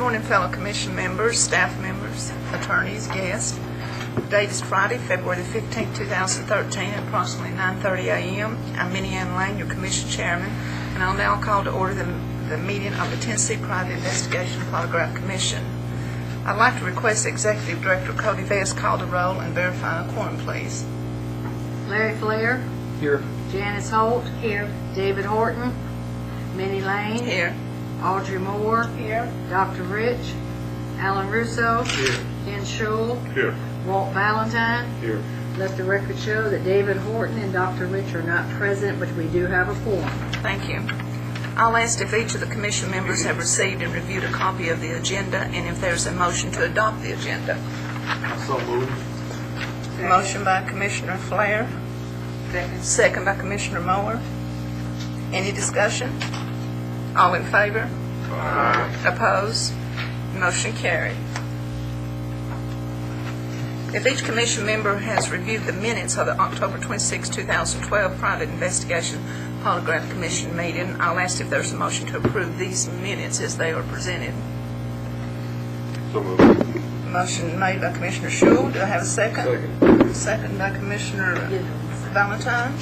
Morning, fellow commission members, staff members, attorneys, guests. The date is Friday, February the 15th, 2013, at approximately 9:30 a.m. I'm Minnie Ann Lane, your commission chairman, and I'll now call to order the meeting of the Tennessee Private Investigation Polygraph Commission. I'd like to request the Executive Director Cody Vest call the roll and verify a quorum, please. Larry Flair. Here. Janice Holt. Here. David Horton. Minnie Lane. Here. Audrey Moore. Here. Dr. Rich. Alan Russo. Here. Ken Schul. Here. Walt Valentine. Here. Let the record show that David Horton and Dr. Rich are not present, but we do have a quorum. Thank you. I'll ask if each of the commission members have received and reviewed a copy of the agenda, and if there's a motion to adopt the agenda. So moved. Motion by Commissioner Flair. Second by Commissioner Moore. Any discussion? All in favor? Aye. Opposed? Motion carried. If each commission member has reviewed the minutes of the October 26, 2012 Private Investigation Polygraph Commission meeting, I'll ask if there's a motion to approve these minutes as they are presented. So moved. Motion made by Commissioner Schul. Do I have a second? Second. Second by Commissioner Valentine.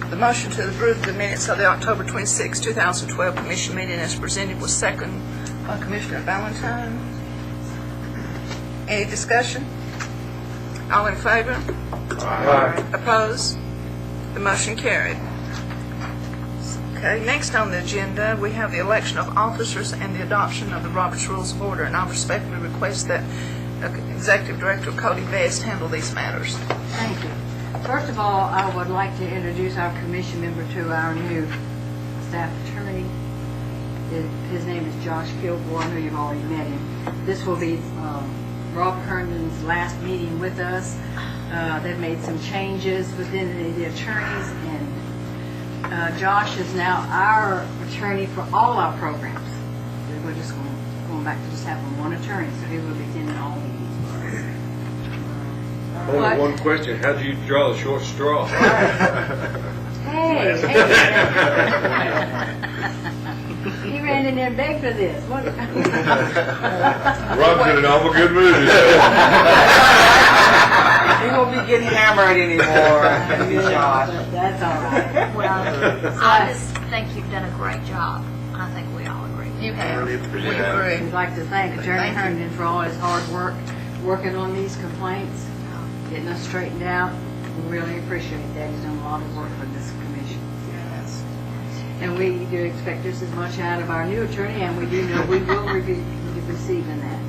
The motion to approve the minutes of the October 26, 2012 Commission meeting as presented was second by Commissioner Valentine. Any discussion? All in favor? Aye. Opposed? The motion carried. Okay, next on the agenda, we have the election of officers and the adoption of the Roberts Rules of Order, and I respectfully request that Executive Director Cody Vest handle these matters. Thank you. First of all, I would like to introduce our commission member to our new staff attorney. His name is Josh Kilgore. I know you've already met him. This will be Robert Herndon's last meeting with us. They've made some changes within the attorneys, and Josh is now our attorney for all our programs. We're just going back to just having one attorney, so he will be attending all meetings. Only one question. How did you draw the short straw? Hey. He ran in there and begged for this. What? Rob's in an awful good mood. He won't be getting hammered anymore. That's all right. Well, I just think you've done a great job. I think we all agree. You have. really We appreciate that. agree. We'd like to thank Attorney Thank you. Herndon for all his hard work working on these complaints, getting us straightened out. We really appreciate that. He's done a lot of work for this commission. Yes. And we do expect just as much out of our new attorney, and we do know we will be receiving that.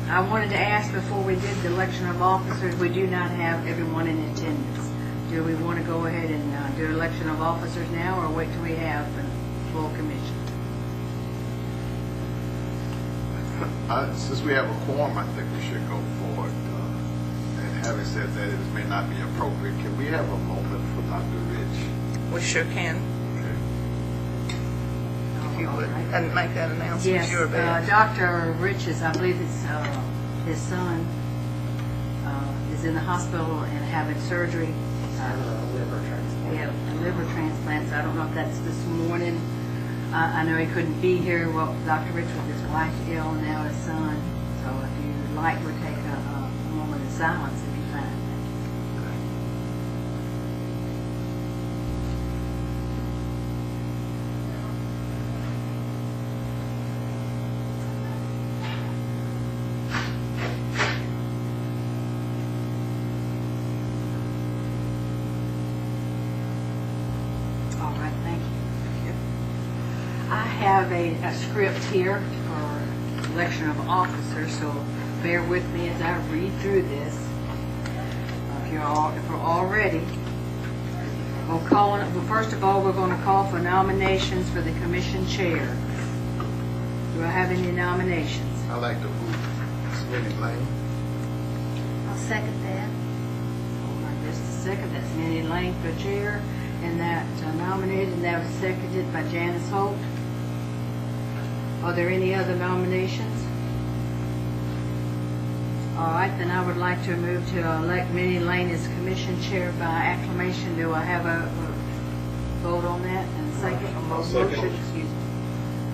I wanted to ask before we did the election of officers, we do not have everyone in attendance. Do we want to go ahead and do election of officers now, or wait till we have the full commission? Since we have a quorum, I think we should go forward. And having said that, it may not be appropriate. Can we have a moment for Dr. Rich? We sure can. If you would, and make that announcement. Yes, Your bad. Dr. Riches, I believe it's his son, is in the hospital and having surgery. Liver transplant. Yeah, a liver transplant. So I don't know if that's this morning. I know he couldn't be here. Well, Dr. Rich with his wife ill, and now his son. So if you'd like, we'll take a moment of silence if you find. All right, thank you. I have a script here for election of officers, so bear with me as I read through this. If we're all ready, we'll call it. Well, first of all, we're going to call for nominations for the commission chair. Do I have any nominations? I'd like to move Ms. Minnie Lane. I'll second that. Hold on just a second. That's Minnie Lane for chair, and that nominated, and that was seconded by Janice Holt. Are there any other nominations? All right, then I would like to move to elect Minnie Lane as commission chair by acclamation. Do I have a vote on that and second? Second. Motion, excuse me.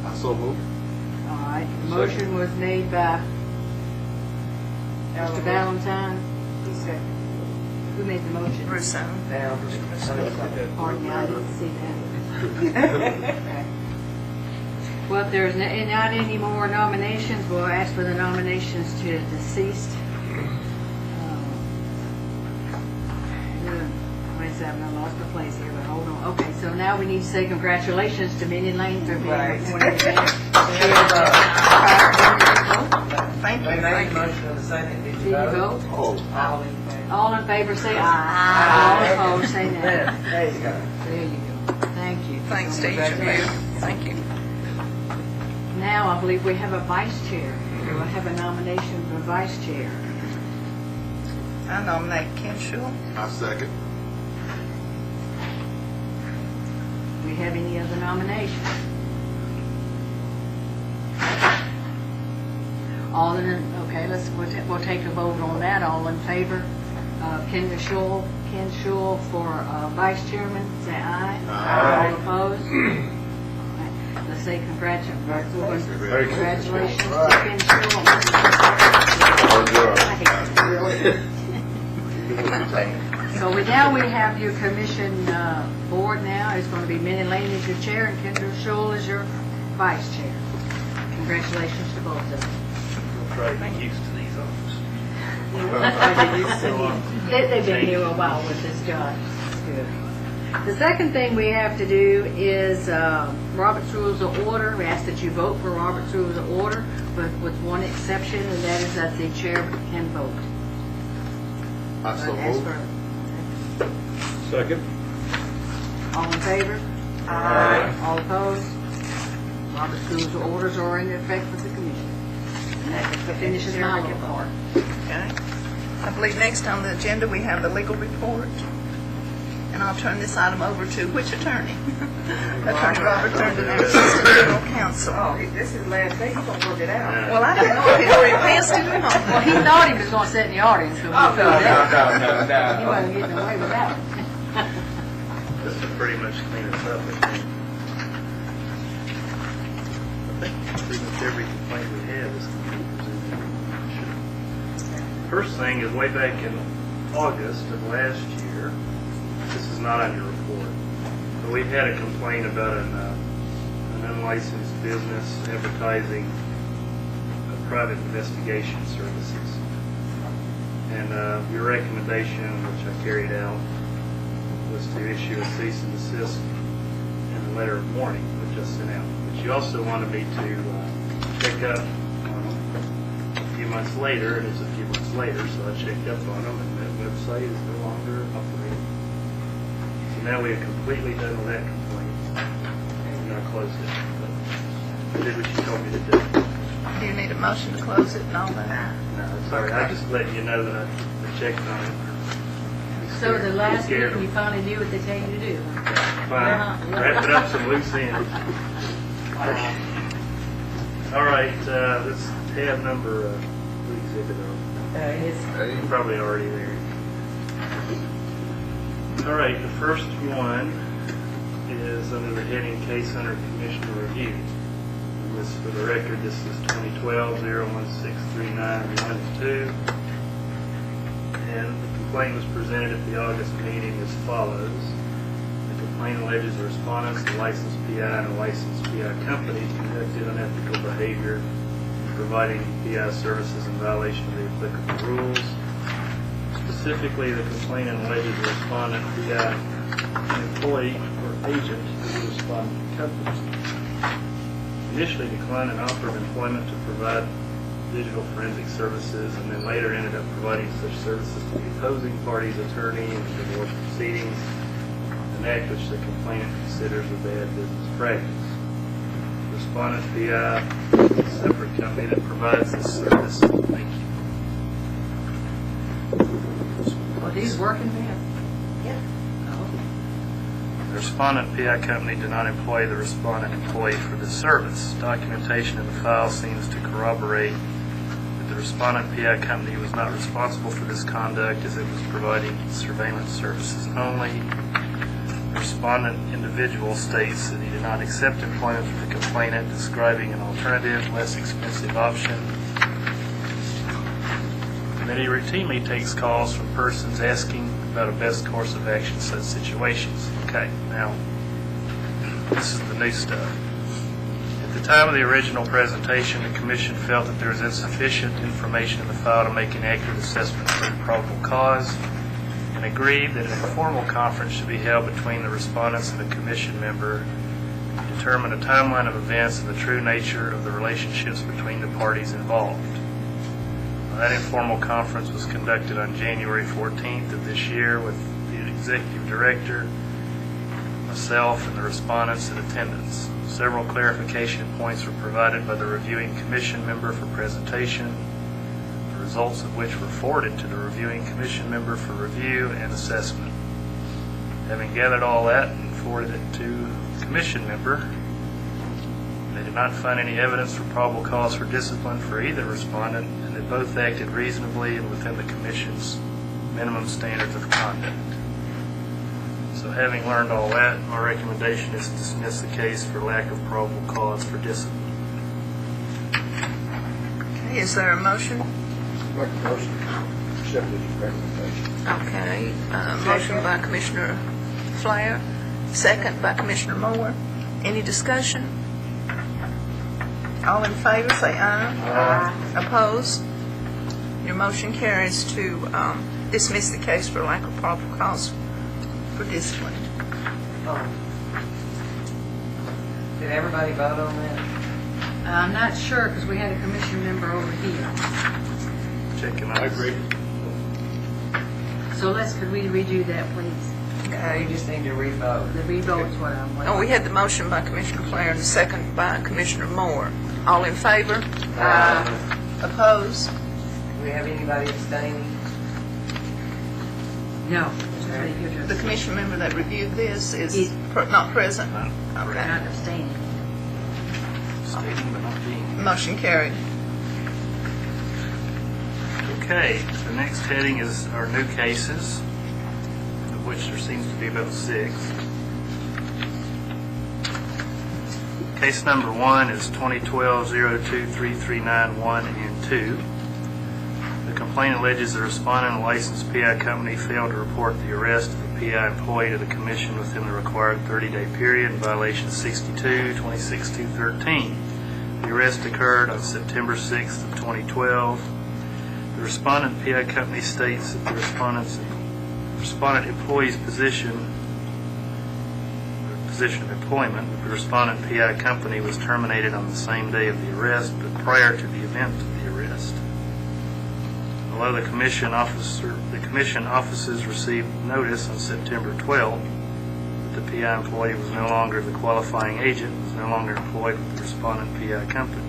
I so move. All right, the motion was made by Mr. Valentine. He said, Who made the motion? Russo. Pardon me, I didn't see that. Okay. Well, if there's not any more nominations, we'll ask for the nominations to deceased. Wait a second, I lost my place here, but hold on. Okay, so now we need to say congratulations to Minnie Lane for being Right. appointed as Thank you. they made Thank a you. motion in the second, did Did you you vote? vote? Oh. All in favor? All in favor, say aye. All opposed, say There, no. there you go. There you go. Thank you. Thanks to each of you. Thank you. Now, I believe we have a vice chair. We will have a nomination for vice chair. I nominate Ken Shul. I second. We have any other nominations? All in, okay, we'll take a vote on that. All in favor of Ken Shul for vice chairman, say aye. Aye. All opposed? All right, let's say congratulations to Ken Shul. So now we have your commission board now. It's going to be Minnie Lane as your chair and Kendra Shul as your vice chair. Congratulations to both of them. Try to get used to these offices. They've been here a while with this job. It's good. The second thing we have to do is Robert's Rules of Order. We ask that you vote for Robert's Rules of Order, but with one exception, and that is that the chair can vote. I so But as move. for- Second. All in favor? Aye. All opposed? Robert's Rules of Orders are in effect with the commission. And that finishes my little part. Okay. I believe next on the agenda, we have the legal report. And I'll turn this item over to which attorney? Attorney Robert Turner, our Assistant General Counsel. Oh, this is last day, he's gonna work it out. Well, I didn't know if he'd already passed it Well, on. he thought he was going to sit in the audience. So Oh, no, He wasn't getting away with that. This will pretty much clean us up, I think. I think pretty much every complaint we have is going to be presented. First thing is way back in August of last year, this is not on your report, but we had a complaint about an unlicensed business advertising private investigation services. And your recommendation, which I carried out, was to issue a cease and desist and a letter of warning, which I sent out. But you also wanted me to check up on them a few months later, and it's a few months later, so I checked up on them, and that website is no longer operating. So now we have completely done with that complaint, and I closed it. But I did what you told me to do. Do you need a motion to close it and all that? No, it's all right. I just let you know that I checked on it. So the last Scared meeting, you finally do what they tell you to do. Fine. Wrap it up some loose ends. All right, let's tab number, please exhibit on. You're probably already there. All right, the first one is under the heading Case Under Commissioner Review. And this, for the record, this is 2012-0163912. And the complaint was presented at the August meeting as follows. The complaint alleges the respondents, the licensed PI and a licensed PI company conducted unethical behavior providing PI services in violation of the applicable rules. Specifically, the complainant alleges the respondent PI, an employee or agent of the respondent company, initially declined an offer of employment to provide digital forensic services, and then later ended up providing such services to the opposing party's attorney in the divorce proceedings, an act which the complainant considers a bad business practice. Respondent PI is a separate company that provides this service. Thank you. Well, he's working there. The respondent PI company did not employ the respondent employee for this service. Documentation in the file seems to corroborate that the respondent PI company was not responsible for this conduct, as it was providing surveillance services only. The respondent individual states that he did not accept employment from the complainant, describing an alternative, less expensive option, and that he routinely takes calls from persons asking about a best course of action in such situations. Okay, now, this is the new stuff. At the time of the original presentation, the Commission felt that there was insufficient information in the file to make an accurate assessment of the probable cause, and agreed that an informal conference should be held between the respondents and a Commission member to determine a timeline of events and the true nature of the relationships between the parties involved. That informal conference was conducted on January 14th of this year with the Executive Director, myself, and the respondents in attendance. Several clarification points were provided by the reviewing Commission member for presentation, the results of which were forwarded to the reviewing Commission member for review and assessment. Having gathered all that and forwarded it to the Commission member, they did not find any evidence for probable cause for discipline for either respondent, and they both acted reasonably and within the Commission's minimum standards of conduct. So having learned all that, my recommendation is to dismiss the case for lack of probable cause for discipline. Okay, is there a motion? Make a motion to accept this recommendation. Okay, motion by Commissioner Flair, second by Commissioner Moore. Any discussion? All in favor, say aye. Aye. Opposed? Your motion carries to dismiss the case for lack of probable cause for discipline. Did everybody vote on that? I'm not sure, because we had a Commission member over here. Checking out. I agree. So could we redo that, please? You Okay. just need to revote. The revote's what I'm waiting. Oh, we had the motion by Commissioner Flair and the second by Commissioner Moore. All in favor? Opposed? Do we have anybody abstaining? No. The Commission member that reviewed this is He's- not present? We're Okay. not abstaining. Stating but not being. Motion carried. Okay, the next heading is our new cases, of which there seems to be about 6. Case number 1 is 2012-023391 and 2. The complaint alleges the respondent, a licensed PI company, failed to report the arrest of a PI employee to the Commission within the required 30-day period in violation of 62-26-213. The arrest occurred on September 6th of 2012. The respondent PI company states that the respondent employee's position of employment with the respondent PI company was terminated on the same day of the arrest, but prior to the event of the arrest. Although the Commission offices received notice on September 12th that the PI employee was no longer the qualifying agent, was no longer employed with the respondent PI company.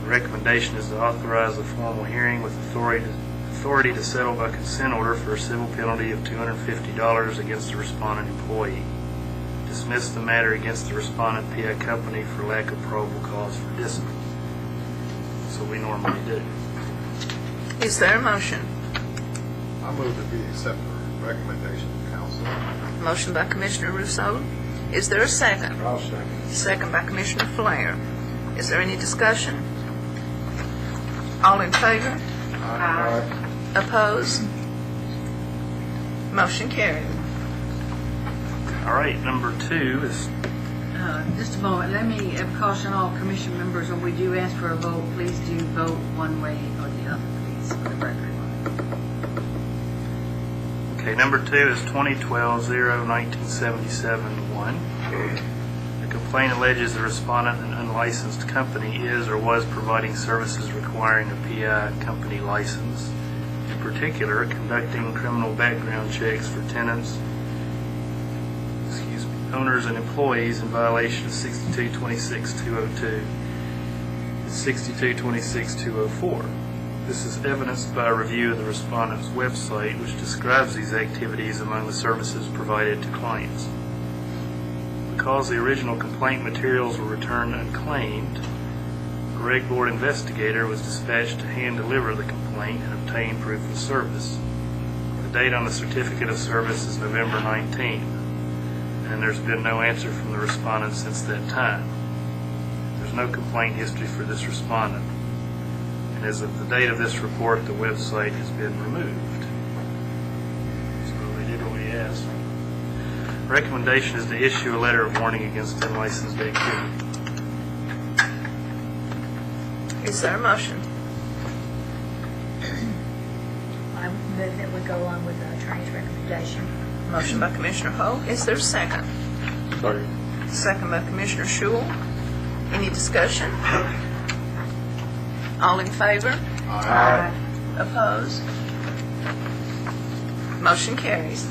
The recommendation is to authorize a formal hearing with authority to settle by consent order for a civil penalty of $250 against the respondent employee. Dismiss the matter against the respondent PI company for lack of probable cause for discipline. So we normally do. Is there a motion? I move that we accept the recommendation of council. Motion by Commissioner Rousseau. Is there a second? I'll second. Second by Commissioner Flair. Is there any discussion? All in favor? Aye. Opposed? Motion carried. All right, number 2 is Just a moment, let me caution all Commission members, when we do ask for a vote, please do vote one way or the other, please, for the record. okay. Number 2 is 2012-01977-1. The complaint alleges the respondent, an unlicensed company, is or was providing services requiring a PI company license. In particular, conducting criminal background checks for tenants, owners and employees in violation of 62-26-202 and 62-26-204. This is evidenced by a review of the respondent's website, which describes these activities among the services provided to clients. Because the original complaint materials were returned unclaimed, a Reg Board investigator was dispatched to hand deliver the complaint and obtain proof of service. The The date on the certificate of service is November 19, and there's been no answer from the respondent since that time. There's no complaint history for this respondent, and as of the date of this report, the website has been removed. So we did what we asked. Recommendation is to issue a letter of warning against unlicensed activity. Is there a motion? I move that we go along with the attorney's recommendation. Motion by Commissioner Holt. Is there a second? Sorry. Second by Commissioner Shule. Any discussion? All in favor? Aye. Opposed? Motion carries.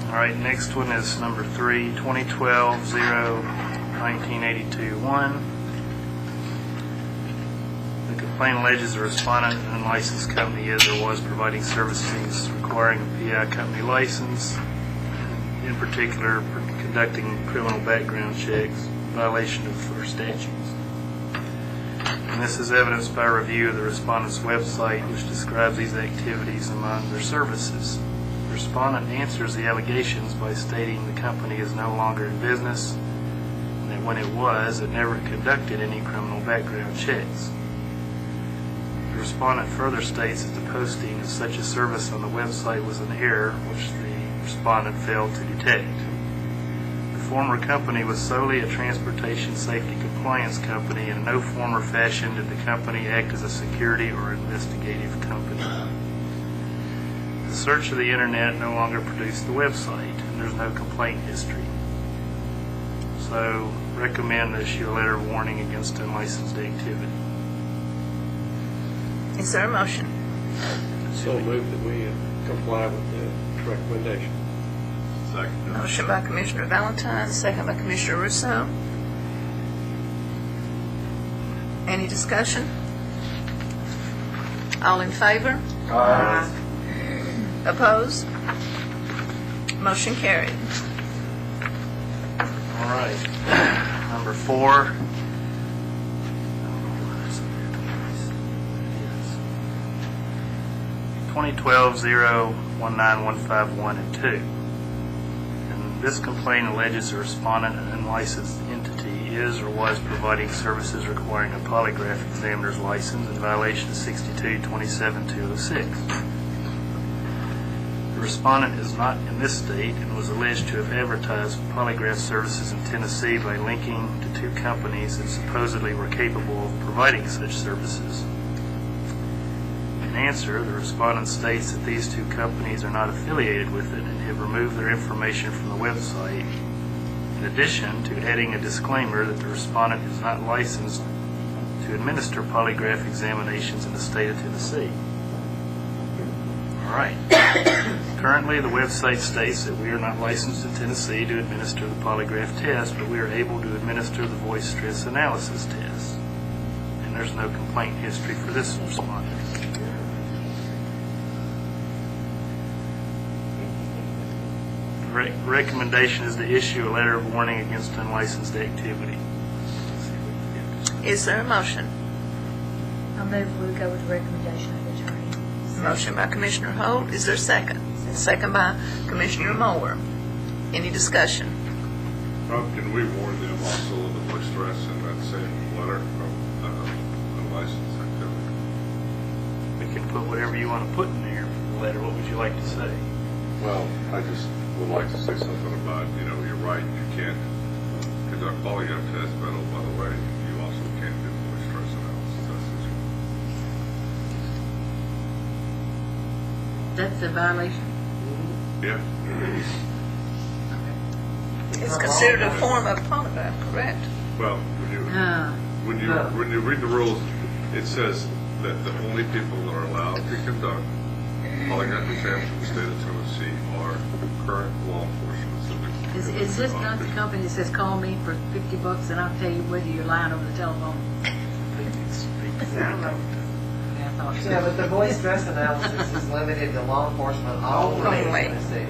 All right, next one is number 3, 2012-0-1982-1. The complaint alleges the respondent, an unlicensed company, is or was providing services requiring a PI company license, in particular conducting criminal background checks, in violation of first statutes. And this is evidenced by a review of the respondent's website, which describes these activities among their services. The respondent answers the allegations by stating the company is no longer in business, and that when it was, it never conducted any criminal background checks. The respondent further states that the posting of such a service on the website was an error which the respondent failed to detect. The former company was solely a transportation safety compliance company, and in no form or fashion did the company act as a security or investigative company. The search of the internet no longer produced the website, and there's no complaint history. So, recommend to issue a letter of warning against unlicensed activity. Is there a motion? So moved that we comply with the recommendation. Second. Motion by Commissioner Valentine, second by Commissioner Rousseau. Any discussion? All in favor? Aye. Opposed? Motion carried. All right. Number 4. 2012-0-19151 and 2. And this complaint alleges the respondent, an unlicensed entity, is or was providing services requiring a polygraph examiner's license in violation of 62-27-206. The respondent is not in this state and was alleged to have advertised polygraph services in Tennessee by linking to 2 companies that supposedly were capable of providing such services. In answer, the respondent states that these 2 companies are not affiliated with it and have removed their information from the website, in addition to adding a disclaimer that the respondent is not licensed to administer polygraph examinations in the state of Tennessee. All right. Currently, the website states that we are not licensed in Tennessee to administer the polygraph test, but we are able to administer the voice stress analysis test. And there's no complaint history for this respondent. Recommendation is to issue a letter of warning against unlicensed activity. Is there a motion? I move we go with the recommendation of the attorney. Motion by Commissioner Holt. Is there a second? Second by Commissioner Moore. Any discussion? Can we warn them also of the voice stress in that same letter of unlicensed activity? We can put whatever you want to put in there in the letter. What would you like to say? Well, I just would like to say something about, you're right, you can't conduct polygraph tests, but oh, by the way, you also can't do voice stress analysis. That's That's a violation? yeah. It's considered a form of polygraph, correct? Well, when you read the rules, it says that the only people that are allowed to conduct polygraph exams in the state of Tennessee are current law enforcement. Is this not the company that says, call me for $50 and I'll tell you whether you're lying over the telephone? Yeah, but the voice stress analysis is limited to law enforcement only in Tennessee.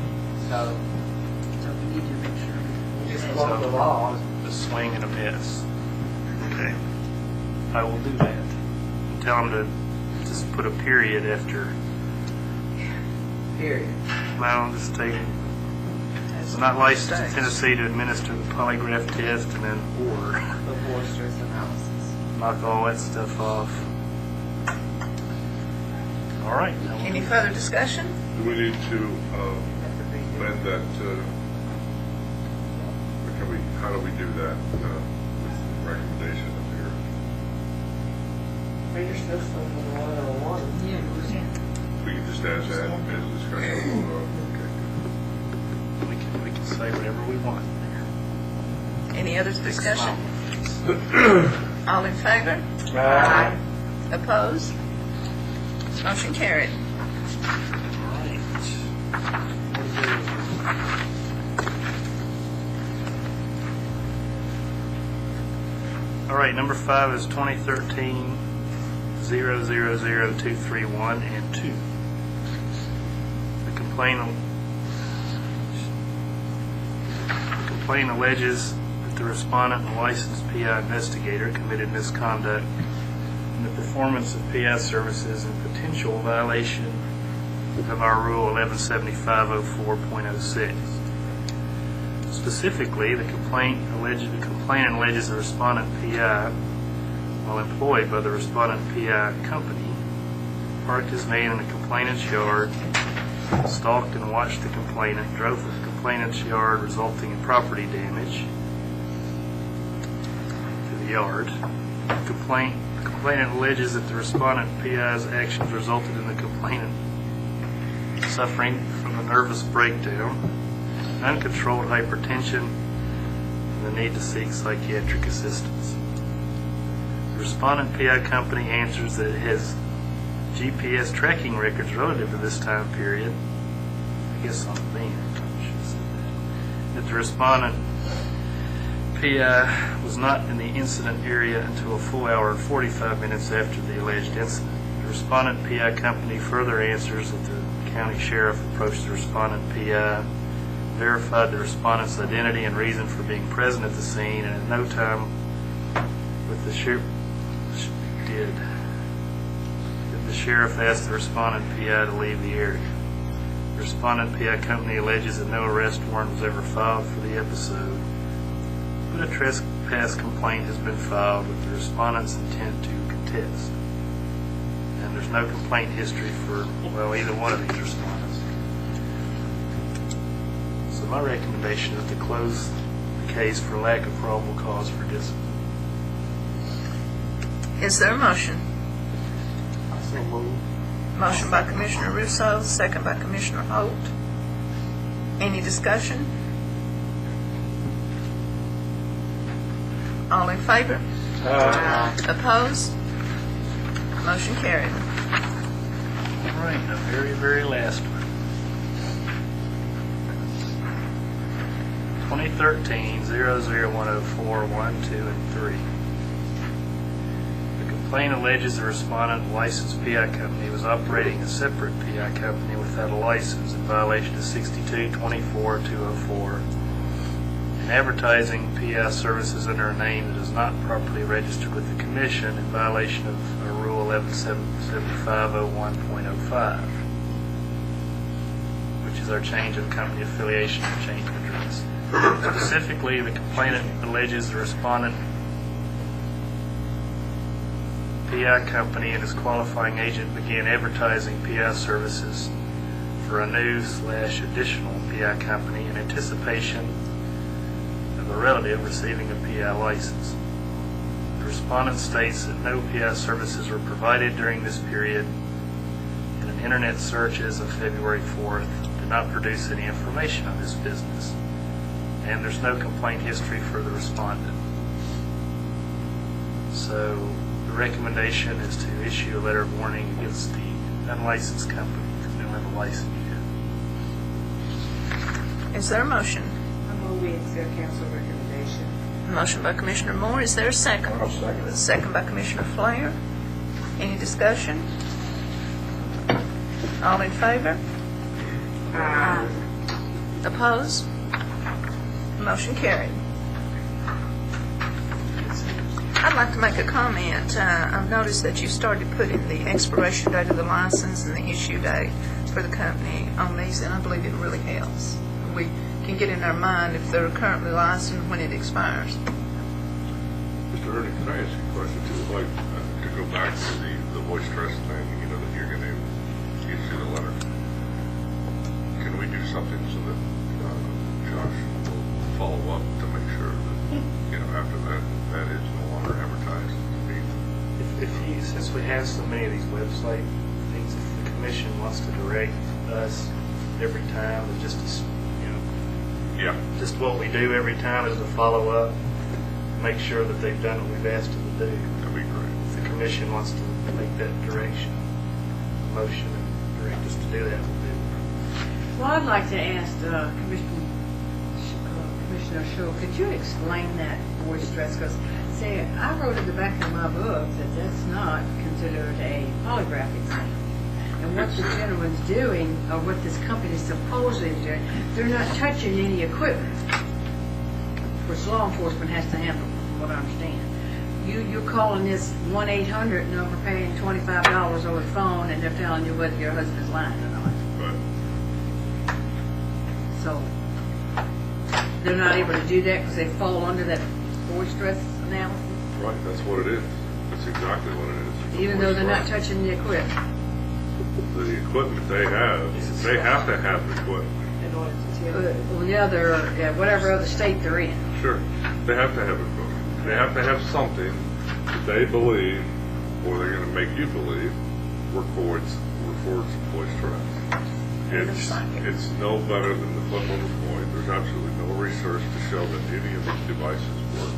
So So we need to make sure. you just quote the law. A swing and a miss. Okay. I will do that. And tell them to just put a period after period. Well, just take, not licensed in Tennessee to administer the polygraph test, and then or Before stress analysis. knock all that stuff off. All right. now we'll Any do- further discussion? Do we need to amend that, how do we do that with the recommendation up here? Reader system is 101. We can just add that as a discussion. Okay. we can say whatever we want. Any other discussion? All in favor? Aye. Opposed? Motion carried. All right, number 5 is 2013-000231 and 2. The complaint alleges that the respondent and licensed PI investigator committed misconduct in the performance of PI services and potential violation of our Rule 117504.06. Specifically, the complainant alleges the respondent PI, while employed by the respondent PI company, parked his van in the complainant's yard, stalked and watched the complainant, drove to the complainant's yard, resulting in property damage to the yard. The complainant alleges that the respondent PI's actions resulted in the complainant suffering from a nervous breakdown, uncontrolled hypertension, and the need to seek psychiatric assistance. The respondent PI company answers that it has GPS tracking records relative to this time period. I guess on the van, I should have said that the respondent PI was not in the incident area until a full hour and 45 minutes after the alleged incident. The respondent PI company further answers that the county sheriff approached the respondent PI, verified the respondent's identity and reason for being present at the scene, and in no time with the sheriff did the sheriff ask the respondent PI to leave the area. The respondent PI company alleges that no arrest warrant was ever filed for the episode, but a trespass complaint has been filed with the respondent's intent to contest. And there's no complaint history for, well, either one of these respondents. So my recommendation is to close the case for lack of probable cause for discipline. Is there a motion? Motion by Commissioner Russo, second by Commissioner Holt. Any discussion? All in favor? Opposed? Motion carried. All right, the very, very last one. 2013-001041, 2, and 3. The complaint alleges the respondent licensed PI company was operating a separate PI company without a license in violation of 6224-204 and advertising PI services under a name that is not properly registered with the Commission in violation of Rule 117501.05, which is our change of company affiliation and change of address. Specifically, the complainant alleges the respondent PI company and its qualifying agent began advertising PI services for a new/additional PI company in anticipation of a relative receiving a PI license. The respondent states that no PI services were provided during this period, and an internet search as of February 4th did not produce any information on this business, and there's no complaint history for the respondent. So the recommendation is to issue a letter of warning against the unlicensed company because they don't have a license yet. Is there a motion? I move we accept council recommendation. Motion by Commissioner Moore. Is there a second? I'll second it. Second by Commissioner Flair. Any discussion? All in favor? Opposed? Motion carried. I'd like to make a comment. I've noticed that you started putting the expiration date of the license and the issue date for for the company on these, and I believe it really helps. We can get in our mind if they're currently licensed when it expires. Mr. Ernie, can I ask you a question too? Like, to go back to the voice stress thing, you know, that you're going to issue the letter. Can we do something so that Josh will follow up to make sure that, you know, after that is no longer advertised to be? If he, since we have so many of these website things, if the commission wants to direct us every time, it's just, you know, Yeah. just what we do every time is to follow up, make sure that they've done what we've asked them to do. That'd be great. If the commission wants to make that direction, motion, and direct us to do that, we'll do. Well, I'd like to ask Commissioner Shaw, could you explain that voice stress? Because, see, I wrote in the back of my book that that's not considered a polygraph exam. And what the gentleman's doing, or what this company's supposedly doing, they're not touching any equipment, which law enforcement has to handle, from what I understand. You're calling this 1-800 number, paying $25 over the phone, and they're telling you whether your husband's lying or not. But So they're not able to do that because they fall under that voice stress analysis, right, that's what it is. That's exactly what it is. It's a even though they're not voice touching the equipment. stress. The equipment they have to have the equipment. In order to tell you. Well, yeah, they're whatever other state they're in. Sure, they have to have equipment. They have to have something that they believe, or they're going to make you believe, records voice stress. It's no better than the flip of a coin. There's absolutely no research to show that any of these devices work.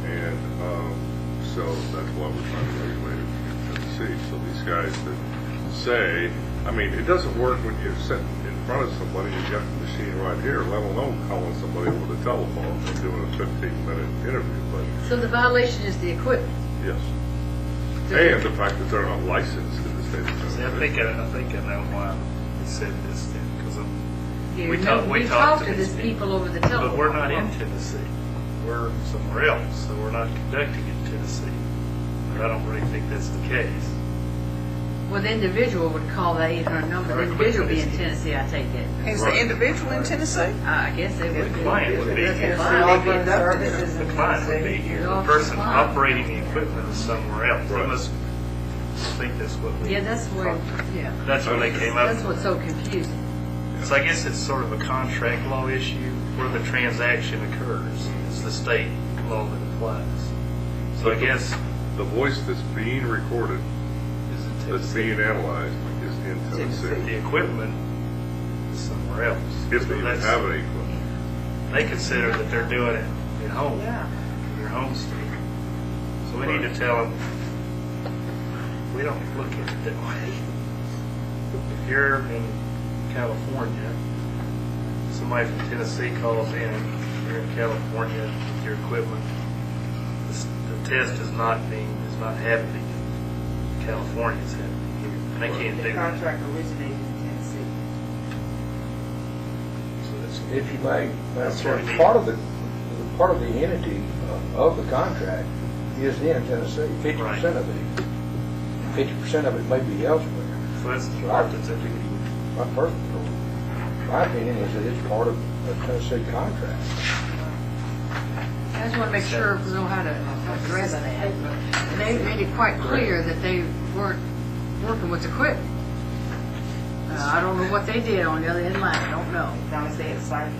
And so that's why we're trying to regulate it in Tennessee. So these guys that say, I mean, it doesn't work when you're sitting in front of somebody, you've got the machine right here, let alone calling somebody over the telephone and doing a 15-minute interview. But So the violation is the equipment. yes. And the fact that they're not licensed in the state of See, Tennessee. I think I know why he said this then, because You we know, talk talk to to these these people over the telephone. but we're not in Tennessee. We're somewhere else, so we're not conducting in Tennessee. But I don't really think that's the case. Well, the individual would call that 800 number. The Right, individual but be in it's- Tennessee, I take it. Is the individual in Tennessee? I guess they would The be. client would be The here. client would be in Services The in client would be Tennessee. here. The The officer person client. operating the equipment is somewhere else. I Right. must think that's what we. Yeah, that's where, yeah. That's what they came up That's with. what's so confusing. So I guess it's sort of a contract law issue where the transaction occurs. It's the state law that applies. So I guess The voice that's being recorded, is in that's Tennessee. being analyzed, is in Tennessee. The equipment is somewhere else. If So they even that's- have any equipment. They consider that they're doing it at home, Yeah. in their home state. So we need to tell them, we don't look at it that way. If you're in California, somebody from Tennessee calls in, you're in California with your equipment, the test is not happening in California, it's happening here. And they can't The do that. contract originated in Tennessee. So that's- If you may, That's what we need. part of the entity of the contract is in Tennessee, 50% of it. 50% of it may be elsewhere. So that's the part that's illegal. My opinion is that it's part of a Tennessee contract. I just want to make sure we know how to address that. They made it quite clear that they weren't working with equipment. I don't know what they did on the other end line, I don't know. As long as they had signed.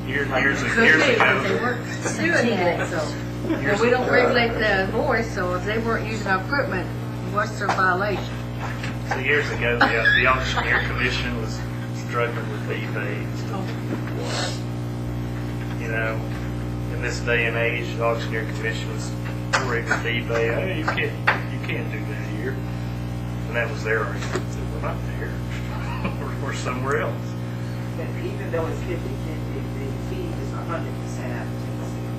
Years Could be, but they ago, weren't doing that, so. And we don't regulate the voice, so if they weren't using our equipment, what's their violation? so years ago, the auctioneer commission was struggling with eBay and stuff. You know, in this day and age, the auctioneer commission was worried with eBay. Hey, you can't do that here. And that was their argument. They said, we're not there. We're somewhere else. But even though it's 50/50, the fee is 100% out of Tennessee.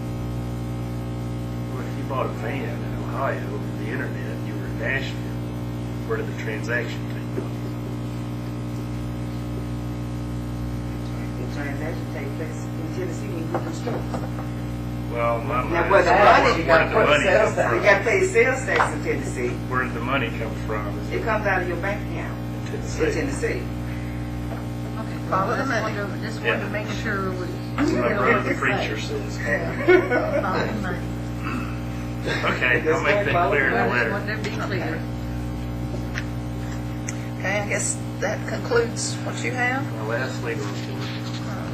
Well, if you bought a van in Ohio over the internet, you were in Nashville, where did the transaction take place? The transaction takes place in Tennessee when you construct. Well, my Now, mind where is, the money, you where gotta did the put money sales come tax, you from? gotta pay sales tax in Tennessee. Where did the money come from? Is It comes out of your bank account. in It's It's in the city. Okay. Follow the Just money. wanted to- Just wanted to make sure we. my brother, the preacher, says. Follow the money. Okay, I'll make that clear in the I just letter. wanted to be clear. Okay, I guess that concludes what you have. My last legal report.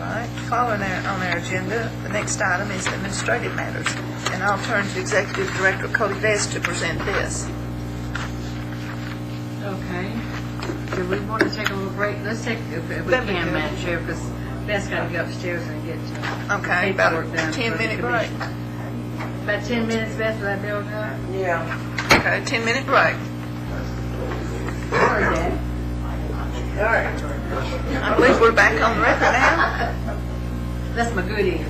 All right, following on our agenda, the next item is administrative matters. And I'll turn to Executive Director Cody Vest to present this. Okay. Do we want to take a little break? Let's take, if we That'd be can, good. Madam Chair, because Beth's got to go upstairs and get Okay, about paperwork a done for the 10-minute break. commission. About 10 minutes, Beth, will that be okay? Yeah. Okay, 10-minute break. Sorry, Dad. All right. I believe we're back on the record now. That's my good ear.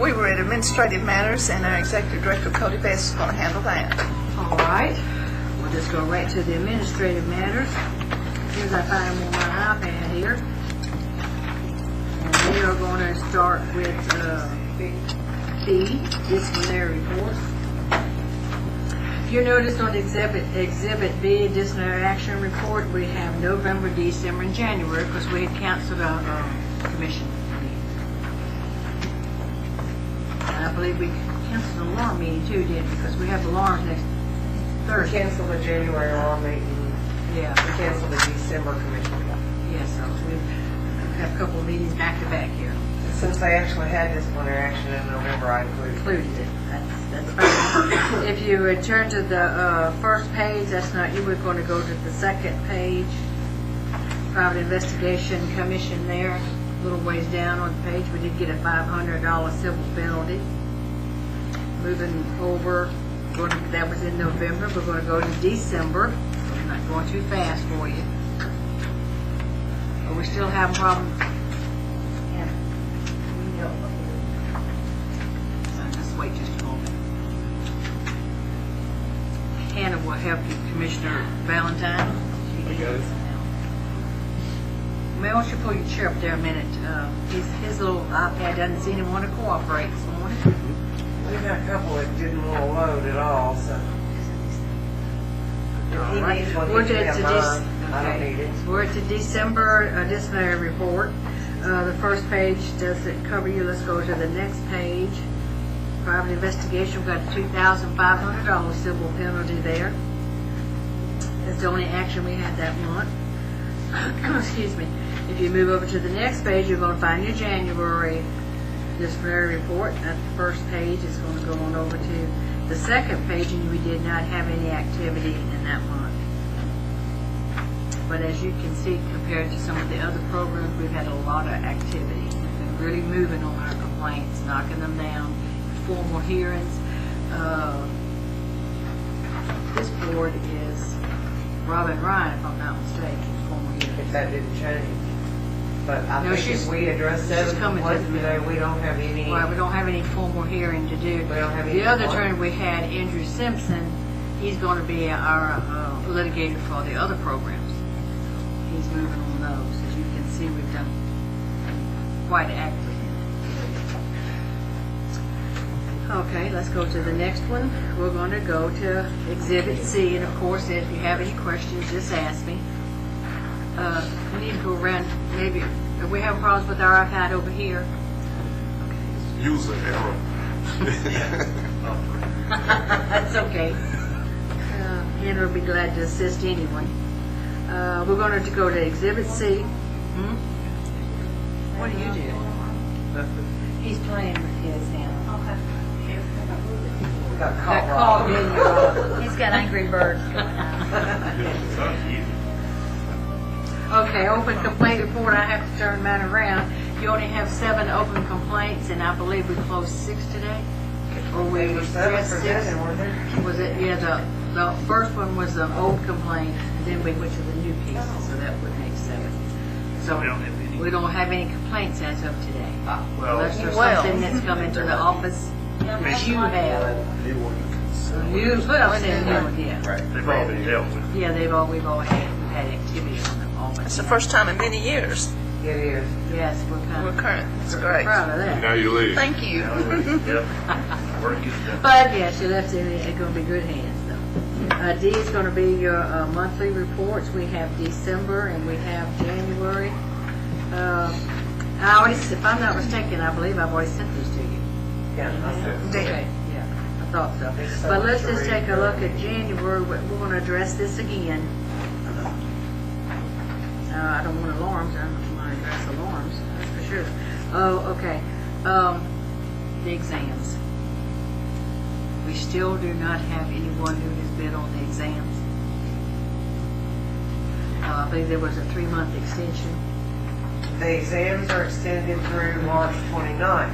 We were at administrative matters, and our Executive Director Cody Vest is going to handle that. All right. We'll just go right to the administrative matters. Here's I find them on my iPad here. And we are going to start with B, disciplinary report. If you notice on Exhibit B, disciplinary action report, we have November, December, and January because we had canceled our commission meeting. And I believe we canceled the alarm meeting too, didn't we? Because we have alarms next We Thursday. canceled the January law meeting. Yeah, We canceled the December commission. yes, so we have a couple of meetings back to back here. Since they actually had disciplinary action in November, I included. Included it, that's fine. If you return to the first page, that's not you, we're going to go to the second page. Private Investigation Commission there, a little ways down on the page, we did get a $500 civil penalty. Moving over, that was in November, we're going to go to December. I'm not going too fast for you. But we still have problems. So just wait just a moment. Hannah will help you, Commissioner Valentine. She got it. May I want you to pull your chair up there a minute? His little iPad doesn't seem to want to cooperate this morning. We've got a couple that didn't want to load at all, so. If he Right. needs one, We're he can to have mine. I don't okay. need it. We're to December disciplinary report. The first page doesn't cover you. Let's go to the next page. Private investigation, we've got a $2,500 civil penalty there. That's the only action we had that month. Excuse me. If you move over to the next page, you're going to find your January disciplinary report. At the first page, it's going to go on over to the second page, and we did not have any activity in that month. But as you can see, compared to some of the other programs, we've had a lot of activity. We've been really moving on our complaints, knocking them down, formal hearings. This board is Robin Ryan, if I'm not mistaken, formal If hearings. that didn't change. But I No, think she's- if we address she's seven coming to complaints the today, we don't have any. Well, we don't have any formal hearing to do. We don't have any The other formal. attorney we had, Andrew Simpson, he's going to be our litigator for the other programs. He's moving on those. As you can see, we've done quite active. Okay, let's go to the next one. We're going to go to Exhibit C, and of course, if you have any questions, just ask me. We need to go around, maybe, if we have problems with our iPad over here. User error. That's okay. Hannah will be glad to assist anyone. We're going to go to Exhibit C. What do you do? He's playing with his now. We got That caught call wrong. didn't He's got Angry Birds going on. Okay, open complaint report, I have to turn mine around. You only have 7 open complaints, and I believe we closed 6 today? Or we There were seven addressed 6? presented, weren't there? Was it, yeah, the first one was the old complaint, and then we went to the new pieces, so that would make 7. So We don't have any. we don't have any complaints as of today. Well, Unless there's Well. something that's come into the office that you have. They want to consider. You, well, I said new one, yeah. Right. they've all been dealt with. Yeah, we've all had activity on them all. It's the first time in many years. It is. Yes, we're kind We're of current. It's great. proud of that. Now you leave. Thank you. Yep. Work is done. But yeah, she left it in going to be good hands, though. D is going to be your monthly reports. We have December and we have January. If I'm not mistaken, I believe I've already sent these to you. Yeah, I said, Okay, yeah, I thought so. But let's just take a look at January. We're going to address this again. I don't want alarms. I don't want to address alarms, that's for sure. Oh, okay. The exams. We still do not have anyone who has bid on the exams. I believe there was a 3-month extension. the exams are extended through March 29th.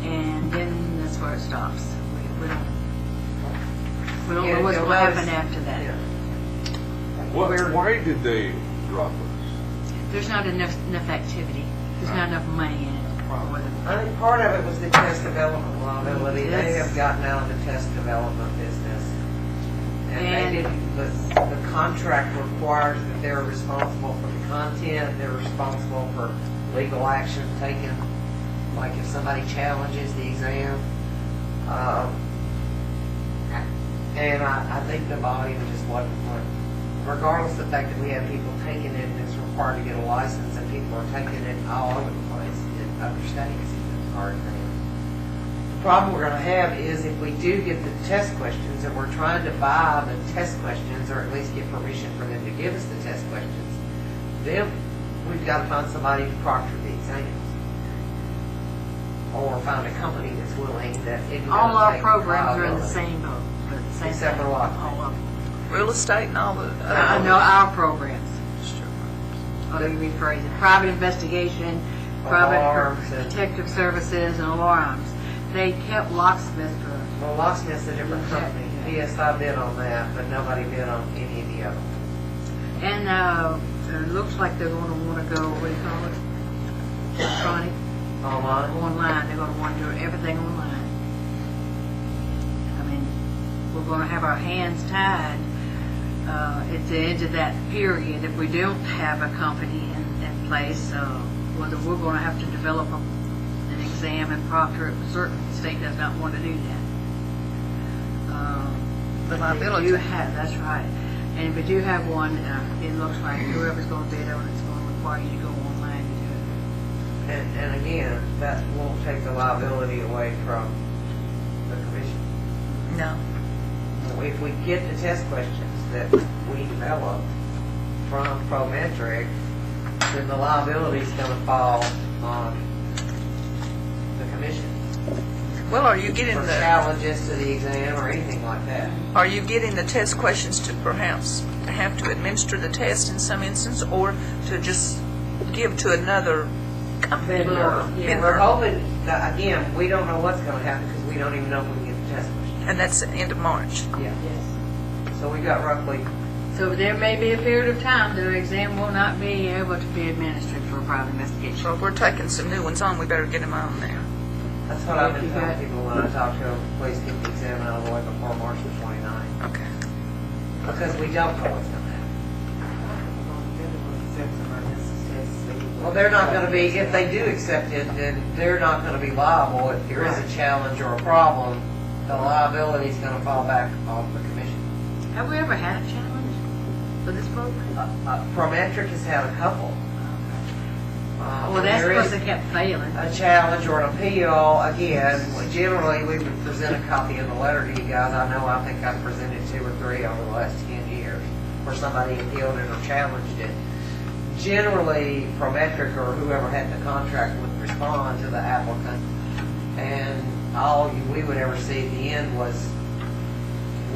And then that's where it stops. We don't know Yeah, what's you'll going to happen notice- after that. Yeah. Why did they drop us? There's not enough activity. There's not enough money in it. for them. I think part of it was the test development liability. They Yes. have gotten out of the test development business. And And- they didn't, the contract requires that they're responsible for the content, they're responsible for legal action taken, like if somebody challenges the exam. And I think the volume just wasn't, regardless of the fact that we have people taking it and it's required to get a license and people are taking it all over the place in other states, it's hard to. The problem we're gonna have is if we do get the test questions and we're trying to buy the test questions or at least get permission for them to give us the test questions, then we've got to find somebody to proctor the exams. Or find a company that's willing that isn't gonna All our take programs are in the liability. same boat. They're the same Except for thing. what? All of them. Real estate and all the No, our programs. Let me rephrase it. Private investigation, private Alarms and- protective services, and alarms. They kept locksmith for, Well, Locksmith's a different company. PSI bid on that, but nobody bid on any of the other ones. and it looks like they're going to want to go, what do you call it? Electronic, Online? online. They're going to want to do everything online. I mean, we're going to have our hands tied at the end of that period if we don't have a company in place. Whether we're going to have to develop an exam and proctor it, certain state does not want to do that. The But liability. you have, that's right. And if we do have one, it looks like whoever's going to bid on it's going to require you to go online to do it. And again, that won't take the liability away from the commission. No. If we get the test questions that we develop from Prometric, then the liability is going to fall on the commission Well, are you getting for the challenges to the exam or anything like that. are you getting the test questions to perhaps have to administer the test in some instance, or to just give to another company? Vendor, yeah. We're hoping, that, again, we don't know what's going to happen because we don't even know if we can get the test questions. And that's the end of March. Yeah. Yes. So we got roughly, So there may be a period of time the exam will not be able to be administered for a private investigation. So if we're taking some new ones on, we better get them on there. that's what I've been You telling got- people when I talk to them, please keep the exam out of the way before March the 29th. Okay. Because we don't know what's going to happen. Well, they're not going to be, if they do accept it, then they're not going to be liable if there is a challenge or a problem. The liability is going to fall back on the commission. Have we ever had a challenge for this program? Prometric has had a couple. Well, that's There because is they kept failing. a challenge or an appeal, again, generally, we would present a copy of the letter to you guys. I know, I think I've presented 2 or 3 over the last 10 years where somebody appealed it or challenged it. Generally, Prometric or whoever had the contract would respond to the applicant, and all we would ever see at the end was,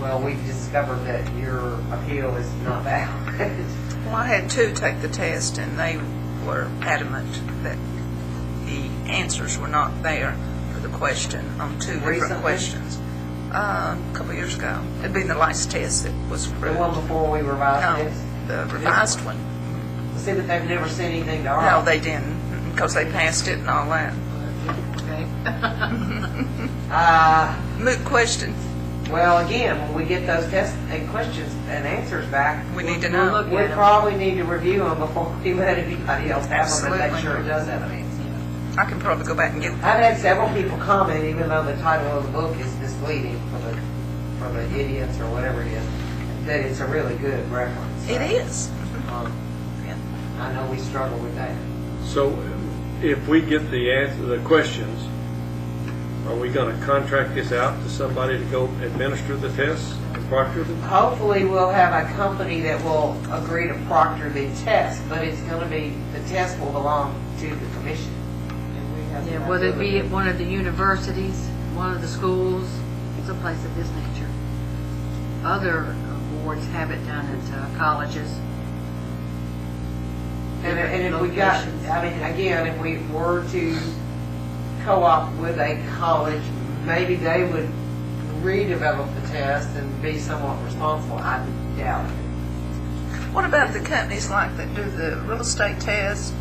well, we've discovered that your appeal is not valid. Well, I had 2 take the test, and they were adamant that the answers were not there for the question on 2 different Recently? questions. A couple years ago. It'd been the last test that was The approved. one before we revised No, this. the revised one. See, but they've never sent anything to our No, office. they didn't, because they passed it and all that. Okay. Moot question. Well, again, when we get those tests and questions and answers back, We need to We'll know. look we at 'em. probably need to review them before we let anybody else have them and make Absolutely. sure it does have an answer. I can probably go back and get I've had several people comment, even though the title of the book is misleading for the idiots or whatever it is, that it's a really good reference. It is. I know we struggle with that. So if we get the questions, are we going to contract this out to somebody to go administer the tests and proctor them? Hopefully, we'll have a company that will agree to proctor the test, but it's going to be, the test will belong to the commission. And we have to Yeah, whether it be have at one of the universities, one of the schools, someplace of this nature. Other boards have it done at colleges. And if we got, I mean, again, if we were to co-op with a college, maybe they would redevelop the test and be somewhat responsible. I doubt it. What about the companies like that do the real estate test?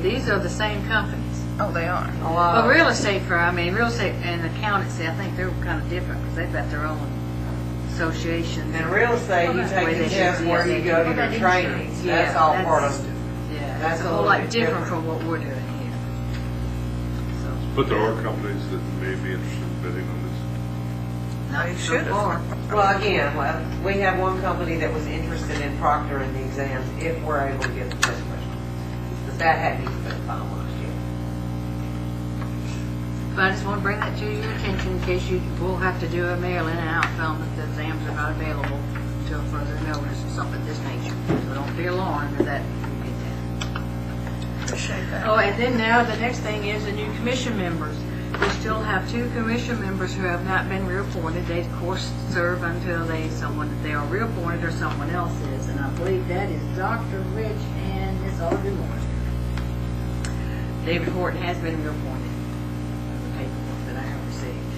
These are the same companies. Oh, they are. Well, real estate real estate and accountancy, I think they're kind of different because they've got their own associations. In real estate, you take the test where you go to your trainings. Yeah, That's all part of it. Yeah, That's that's a a whole little lot bit different different. from what we're doing here. But there are companies that may be interested in bidding on this. Not They so should have. far. Well, again, we have one company that was interested in proctoring the exams if we're able to get the test questions. But that hadn't even been finalized yet. But I just want to bring that to your attention in case you will have to do a mail-in and out, tell them that the exams are not available until further notice or something of this nature. So don't be alarmed if that you get that. Appreciate that. Oh, and then now the next thing is the new commission members. We still have 2 commission members who have not been reappointed. They, of course, serve until they are reappointed or someone else is. And I believe that is Dr. Rich and Miss Audrey Morris. David Horton has been reappointed. The paperwork that I have received.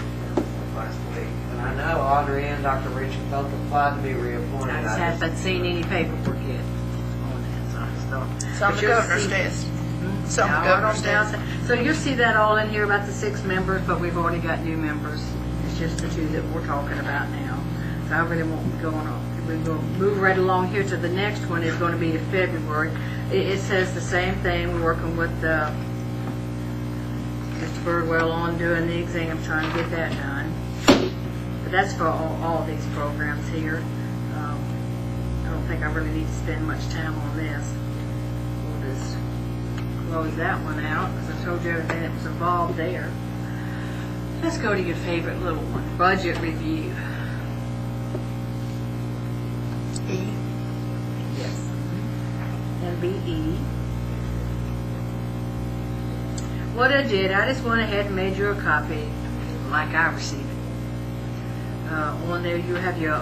Last week. And I know Audrey and Dr. Richard both applied to be reappointed. I just haven't seen any paperwork yet on that, so I just thought. It's on But the you'll governor's see- desk. Mhm. It's on the Yeah, governor's down- desk. So you'll see that all in here about the 6 members, but we've already got new members. It's just the 2 that we're talking about now. So I really won't be going on. We're going to move right along here to the next one. Is going to be in February. It says the same thing. We're working with Mr. Birdwell on doing the exam, trying to get that done. But that's for all these programs here. I don't think I really need to spend much time on this. We'll just close that one out, because I told you everything that was involved there. Let's go to your favorite little one, budget review. E. Yes. MBE. What I did, I just went ahead and made you a copy like I received it. On there you have your